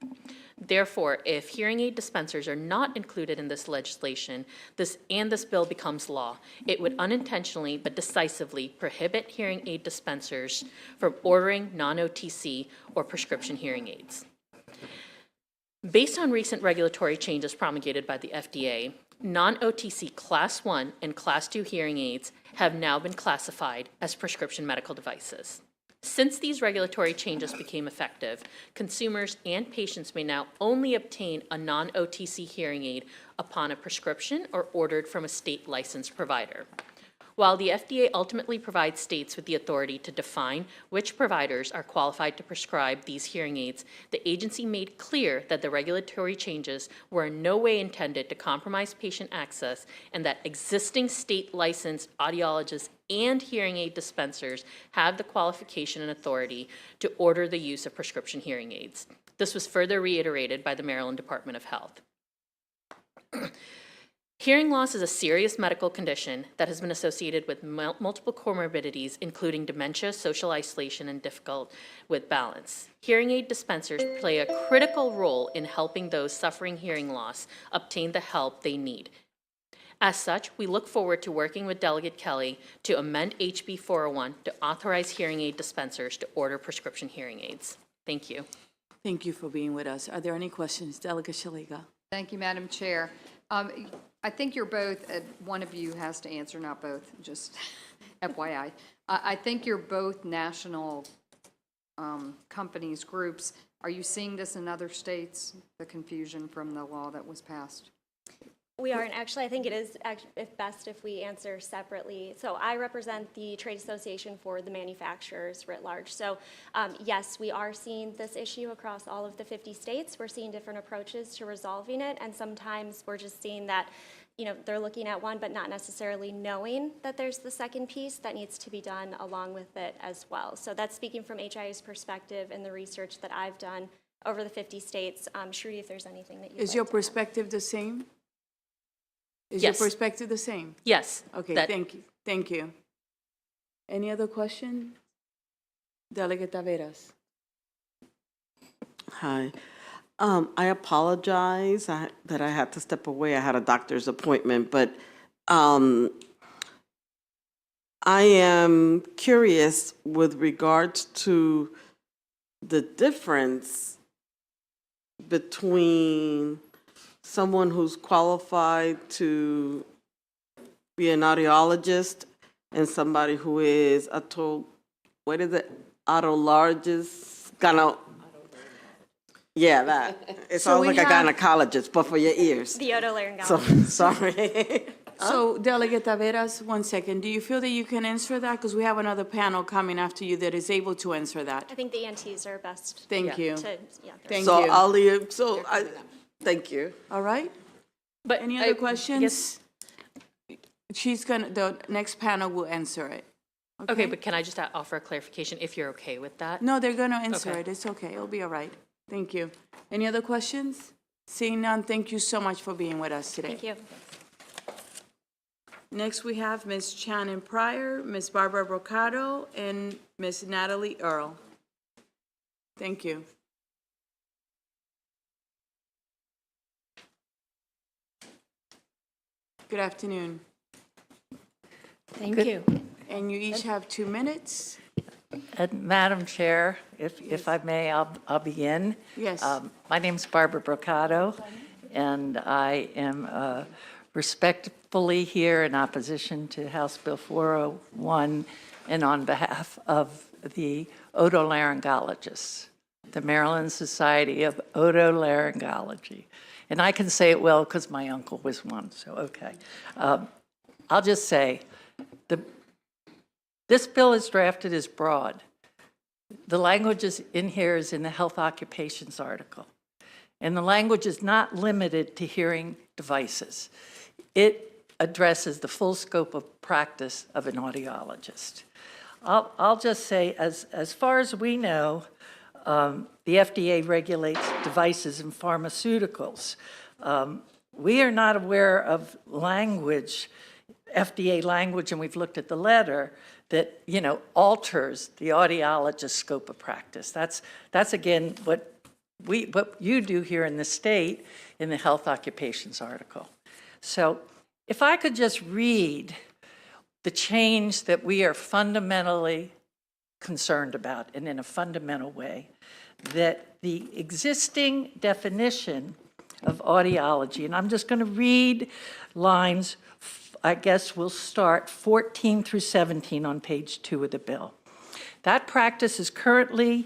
Therefore, if hearing aid dispensers are not included in this legislation, this bill becomes law, it would unintentionally but decisively prohibit hearing aid dispensers from ordering non-OTC or prescription hearing aids. Based on recent regulatory changes promulgated by the FDA, non-OTC Class 1 and Class 2 hearing aids have now been classified as prescription medical devices. Since these regulatory changes became effective, consumers and patients may now only obtain a non-OTC hearing aid upon a prescription or ordered from a state licensed provider. While the FDA ultimately provides states with the authority to define which providers are qualified to prescribe these hearing aids, the agency made clear that the regulatory changes were in no way intended to compromise patient access and that existing state licensed audiologists and hearing aid dispensers have the qualification and authority to order the use of prescription hearing aids. This was further reiterated by the Maryland Department of Health. Hearing loss is a serious medical condition that has been associated with multiple comorbidities, including dementia, social isolation, and difficult with balance. Hearing aid dispensers play a critical role in helping those suffering hearing loss obtain the help they need. As such, we look forward to working with Delegate Kelly to amend HB 401 to authorize hearing aid dispensers to order prescription hearing aids. Thank you. Thank you for being with us. Are there any questions? Delegate Shaliga. Thank you, Madam Chair. I think you're both, one of you has to answer, not both, just FYI. I think you're both national companies, groups. Are you seeing this in other states, the confusion from the law that was passed? We are, and actually, I think it is best if we answer separately. So I represent the Trade Association for the manufacturers writ large. So yes, we are seeing this issue across all of the 50 states. We're seeing different approaches to resolving it, and sometimes we're just seeing that, you know, they're looking at one but not necessarily knowing that there's the second piece that needs to be done along with it as well. So that's speaking from HIA's perspective and the research that I've done over the 50 states. Shruti, if there's anything that you Is your perspective the same? Is Yes. your perspective the same? Yes. Okay, that- thank you. Thank you. Any other question? Delegate Taveras. Hi. I apologize that I had to step away. I had a doctor's appointment, but I am curious with regards to the difference between someone who's qualified to be an audiologist and somebody who is otologist, yeah, that. It So sounds we like a have- gynecologist, but for your ears. The otolaryngologist. So, sorry. So Delegate Taveras, 1 second. Do you feel that you can answer that? Because we have another panel coming after you that is able to answer that. I think the ENTs are best. Thank you. Thank So you. I'll leave, thank you. All right? But Any other questions? The next panel will answer it. Okay, but can I just offer a clarification if you're okay with that? No, they're going to answer Okay. it. It's okay. It'll be all right. Thank you. Any other questions? Seeing none, thank you so much for being with us today. Thank you. Next, we have Ms. Shannon Pryor, Ms. Barbara Brocado, and Ms. Natalie Earl. Thank you. Good afternoon. Thank you. And you each have 2 minutes. And Madam Chair, if I may, I'll begin. Yes. My name's Barbara Brocado, and I am respectfully here in opposition to House Bill 401 and on behalf of the otolaryngologists, the Maryland Society of Otolaryngology. And I can say it well because my uncle was one, so okay. I'll just say, this bill is drafted as broad. The language is in here is in the health occupations article. And the language is not limited to hearing devices. It addresses the full scope of practice of an audiologist. I'll just say, as far as we know, the FDA regulates devices and pharmaceuticals. We are not aware of language, FDA language, and we've looked at the letter, that, alters the audiologist's scope of practice. That's again, what you do here in the state in the health occupations article. So if I could just read the change that we are fundamentally concerned about, and in a fundamental way, that the existing definition of audiology, and I'm just going to read lines, I guess we'll start 14 through 17 on page 2 of the bill. That practice is currently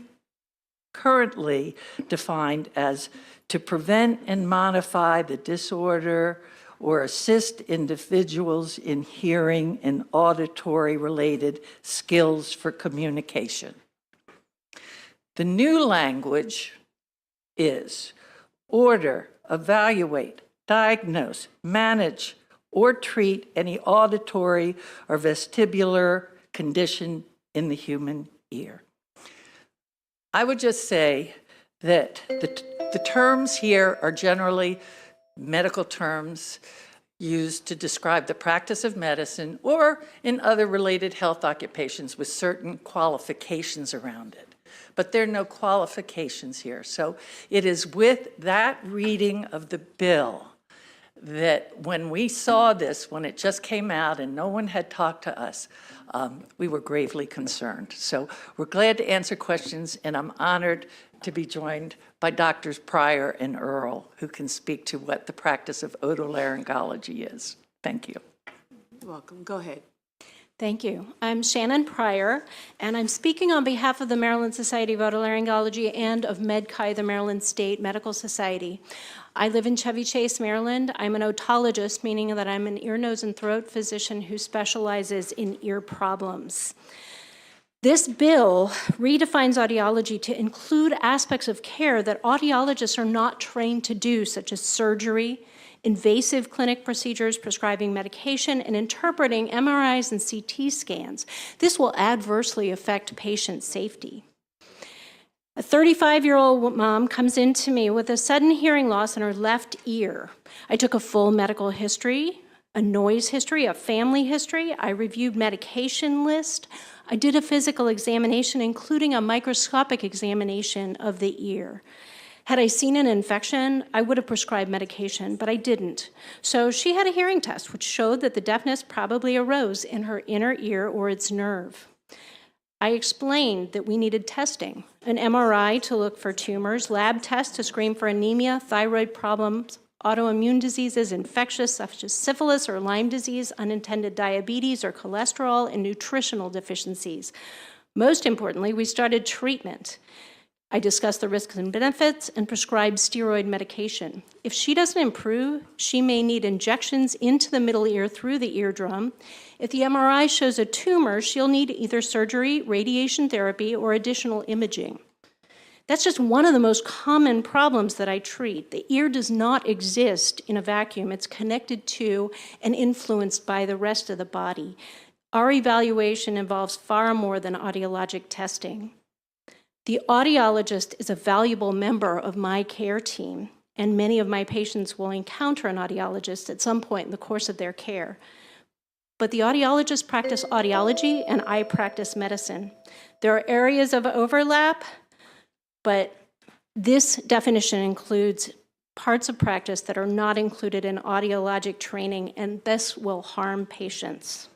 defined as to prevent and modify the disorder or assist individuals in hearing and auditory-related skills for communication. The new language is order, evaluate, diagnose, manage, or treat any auditory or vestibular condition in the human ear. I would just say that the terms here are generally medical terms used to describe the practice of medicine or in other related health occupations with certain qualifications around it. But there are no qualifications here. So it is with that reading of the bill that when we saw this, when it just came out and no one had talked to us, we were gravely concerned. So we're glad to answer questions, and I'm honored to be joined by Drs. Pryor and Earl, who can speak to what the practice of otolaryngology is. Thank you. You're welcome. Go ahead. Thank you. I'm Shannon Pryor, and I'm speaking on behalf of the Maryland Society of Otolaryngology and of MedChi, the Maryland State Medical Society. I live in Chevy Chase, Maryland. I'm an otologist, meaning that I'm an ear, nose, and throat physician who specializes in ear problems. This bill redefines audiology to include aspects of care that audiologists are not trained to do, such as surgery, invasive clinic procedures, prescribing medication, and interpreting MRIs and CT scans. This will adversely affect patient safety. A 35-year-old mom comes in to me with a sudden hearing loss in her left ear. I took a full medical history, a noise history, a family history. I reviewed medication list. I did a physical examination, including a microscopic examination of the ear. Had I seen an infection, I would have prescribed medication, but I didn't. So she had a hearing test, which showed that the deafness probably arose in her inner ear or its nerve. I explained that we needed testing, an MRI to look for tumors, lab tests to screen for anemia, thyroid problems, autoimmune diseases, infectious such as syphilis or Lyme disease, unintended diabetes or cholesterol, and nutritional deficiencies. Most importantly, we started treatment. I discussed the risks and benefits and prescribed steroid medication. If she doesn't improve, she may need injections into the middle ear through the eardrum. If the MRI shows a tumor, she'll need either surgery, radiation therapy, or additional imaging. That's just one of the most common problems that I treat. The ear does not exist in a vacuum. It's connected to and influenced by the rest of the body. Our evaluation involves far more than audiologic testing. The audiologist is a valuable member of my care team, and many of my patients will encounter an audiologist at some point in the course of their care. But the audiologists practice audiology, and I practice medicine. There are areas of overlap, but this definition includes parts of practice that are not included in audiologic training, and this will harm patients.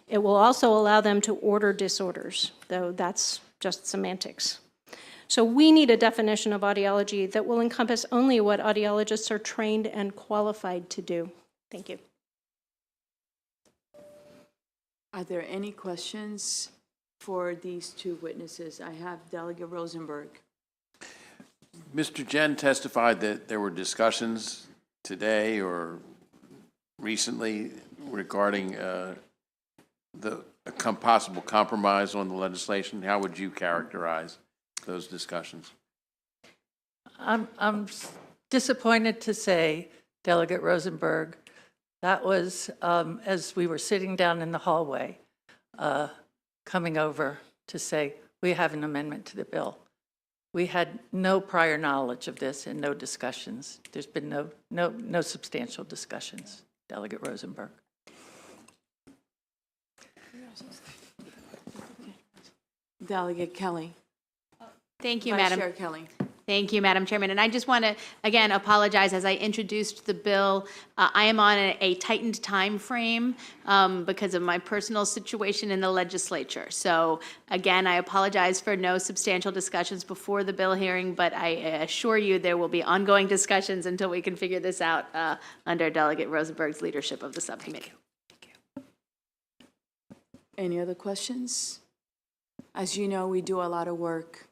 It will also allow them to order disorders, though that's just semantics. So we need a definition of audiology that will encompass only what audiologists are trained and qualified to do. Thank you. Are there any questions for these two witnesses? I have Delegate Rosenberg. Mr. Jen testified that there were discussions today or recently regarding the possible compromise on the legislation. How would you characterize those discussions? I'm disappointed to say, Delegate Rosenberg, that was as we were sitting down in the hallway. coming over to say, we have an amendment to the bill. We had no prior knowledge of this and no discussions. There's been no substantial discussions. Delegate Rosenberg. Delegate Kelly. Thank you, Vice Madam. Chair Kelly. Thank you, Madam Chairman. And I just want to, again, apologize as I introduced the bill. I am on a tightened time frame because of my personal situation in the legislature. So again, I apologize for no substantial discussions before the bill hearing, but I assure you there will be ongoing discussions until we can figure this out under Delegate Rosenberg's leadership of the subcommittee. Any other questions? As you know, we do a lot of work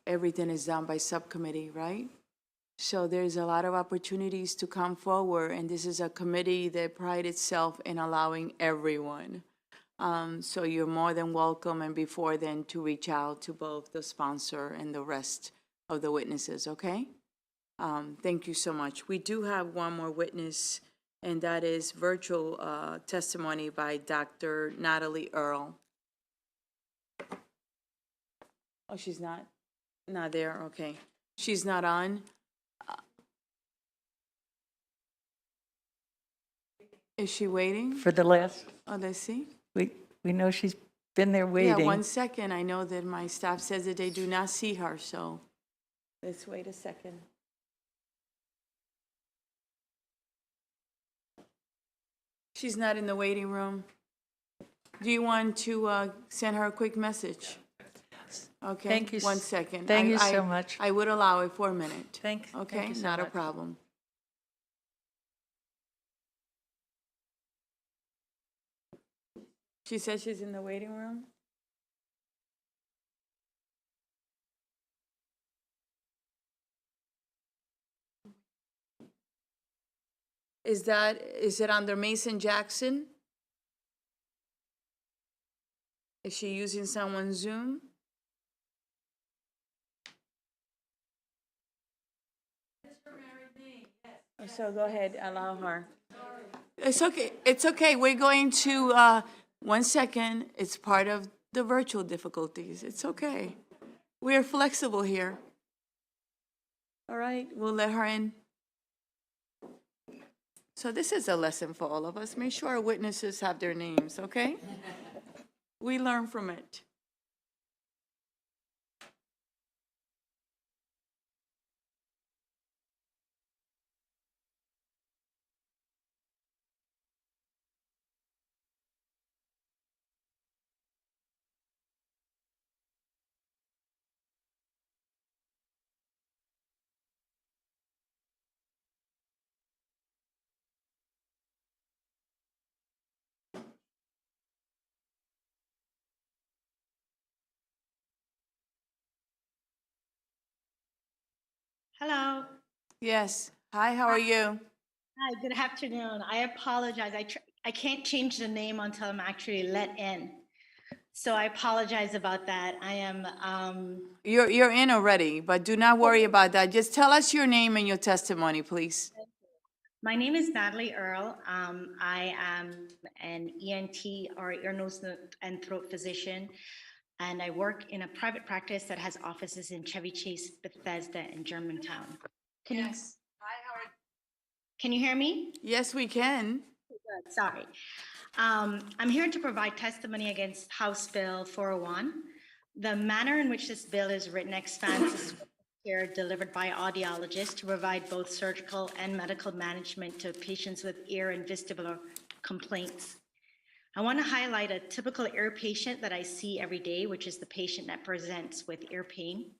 everything is done by subcommittee, right? So there's a lot of opportunities to come forward, and this is a committee that prides itself in allowing everyone. So you're more than welcome, and before then, to reach out to both the sponsor and the rest of the witnesses, okay? Thank you so much. We do have one more witness, and that is virtual testimony by Dr. Natalie Earl. Oh, she's not there, okay. She's not on. Is she waiting? For the last, Oh, let's see. we know she's been there waiting. Yeah, 1 second. I know that my staff says that they do not see her, so let's wait a second. She's not in the waiting room. Do you want to send her a quick message? Okay. Thank you. 1 second. Thank you so much. I would allow it for a minute. Thank Okay, you so not a much. problem. She says she's in the waiting room? Is it under Mason Jackson? Is she using someone's Zoom? So go ahead, allow her. It's okay, it's okay. We're going to, 1 second, it's part of the virtual difficulties. It's okay. We're flexible here. All right, we'll let her in. So this is a lesson for all of us. Make sure our witnesses have their names, okay? We learn from it. Hello. Yes. Hi, how are you? Hi, good afternoon. I apologize. I can't change the name until I'm actually let in. So I apologize about that. I am, You're in already, but do not worry about that. Just tell us your name and your testimony, please. my name is Natalie Earl. I am an ENT or ear, nose, and throat physician. And I work in a private practice that has offices in Chevy Chase, Bethesda, and Germantown. Yes. Can you hear me? Yes, we can. Good, sorry. I'm here to provide testimony against House Bill 401. The manner in which this bill is written expands the scope of care delivered by audiologists to provide both surgical and medical management to patients with ear and vestibular complaints. I want to highlight a typical ear patient that I see every day, which is the patient that presents with ear pain.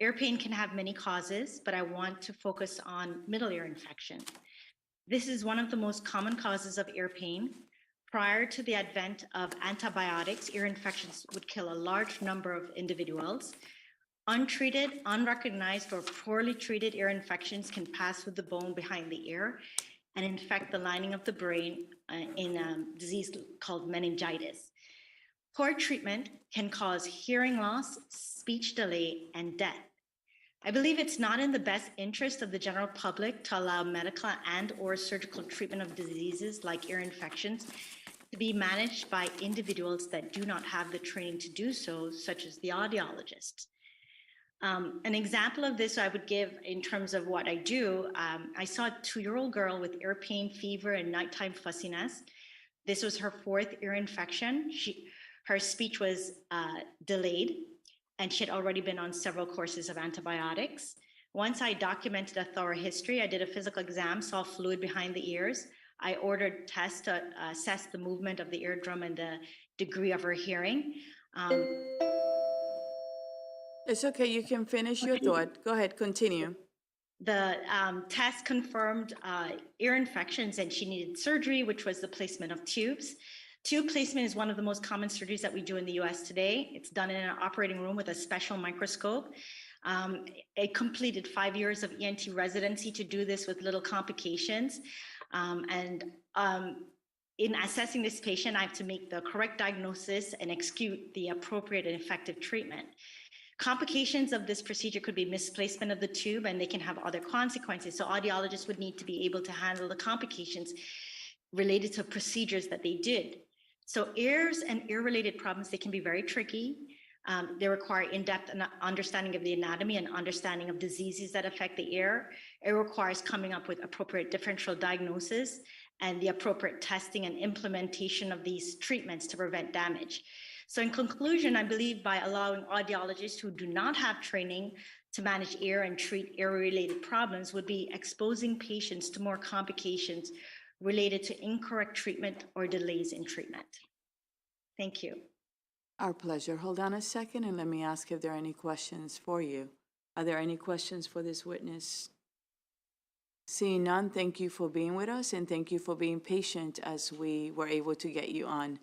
Ear pain can have many causes, but I want to focus on middle ear infection. This is one of the most common causes of ear pain. Prior to the advent of antibiotics, ear infections would kill a large number of individuals. Untreated, unrecognized, or poorly treated ear infections can pass through the bone behind the ear and infect the lining of the brain in a disease called meningitis. Poor treatment can cause hearing loss, speech delay, and death. I believe it's not in the best interest of the general public to allow medical and/or surgical treatment of diseases like ear infections to be managed by individuals that do not have the training to do so, such as the audiologists. An example of this I would give in terms of what I do, I saw a 2-year-old girl with ear pain, fever, and nighttime fussiness. This was her 4th ear infection. Her speech was delayed, and she had already been on several courses of antibiotics. Once I documented a thorough history, I did a physical exam, saw fluid behind the ears. I ordered tests to assess the movement of the eardrum and the degree of her hearing. It's okay, you can finish your thought. Go ahead, continue. The test confirmed ear infections, and she needed surgery, which was the placement of tubes. Tube placement is one of the most common surgeries that we do in the US today. It's done in an operating room with a special microscope. I completed 5 years of ENT residency to do this with little complications. In assessing this patient, I have to make the correct diagnosis and execute the appropriate and effective treatment. Complications of this procedure could be misplacement of the tube, and they can have other consequences. So audiologists would need to be able to handle the complications related to procedures that they did. So ears and ear-related problems, they can be very tricky. They require in-depth understanding of the anatomy and understanding of diseases that affect the ear. It requires coming up with appropriate differential diagnosis and the appropriate testing and implementation of these treatments to prevent damage. So in conclusion, I believe by allowing audiologists who do not have training to manage ear and treat ear-related problems would be exposing patients to more complications related to incorrect treatment or delays in treatment. Thank you. Our pleasure. Hold on a second and let me ask if there are any questions for you. Are there any questions for this witness? Seeing none, thank you for being with us and thank you for being patient as we were able to get you on.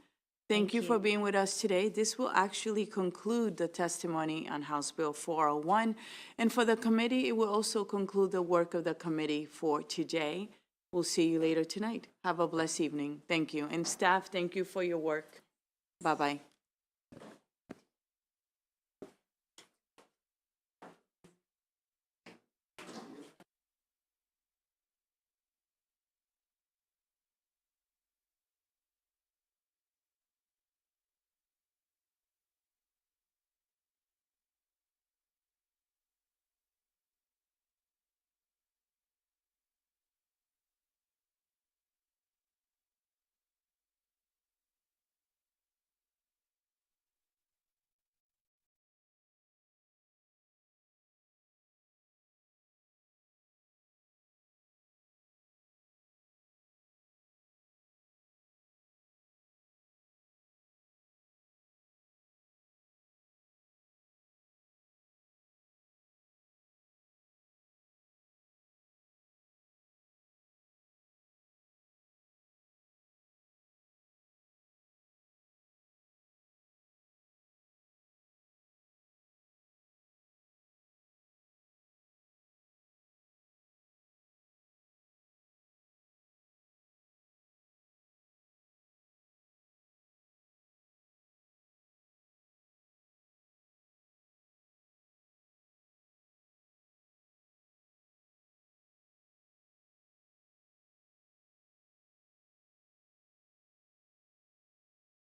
Thank you for being with us today. This will actually conclude the testimony on House Bill 401. And for the committee, it will also conclude the work of the committee for today. We'll see you later tonight. Have a blessed evening. Thank you. And staff, thank you for your work. Bye-bye.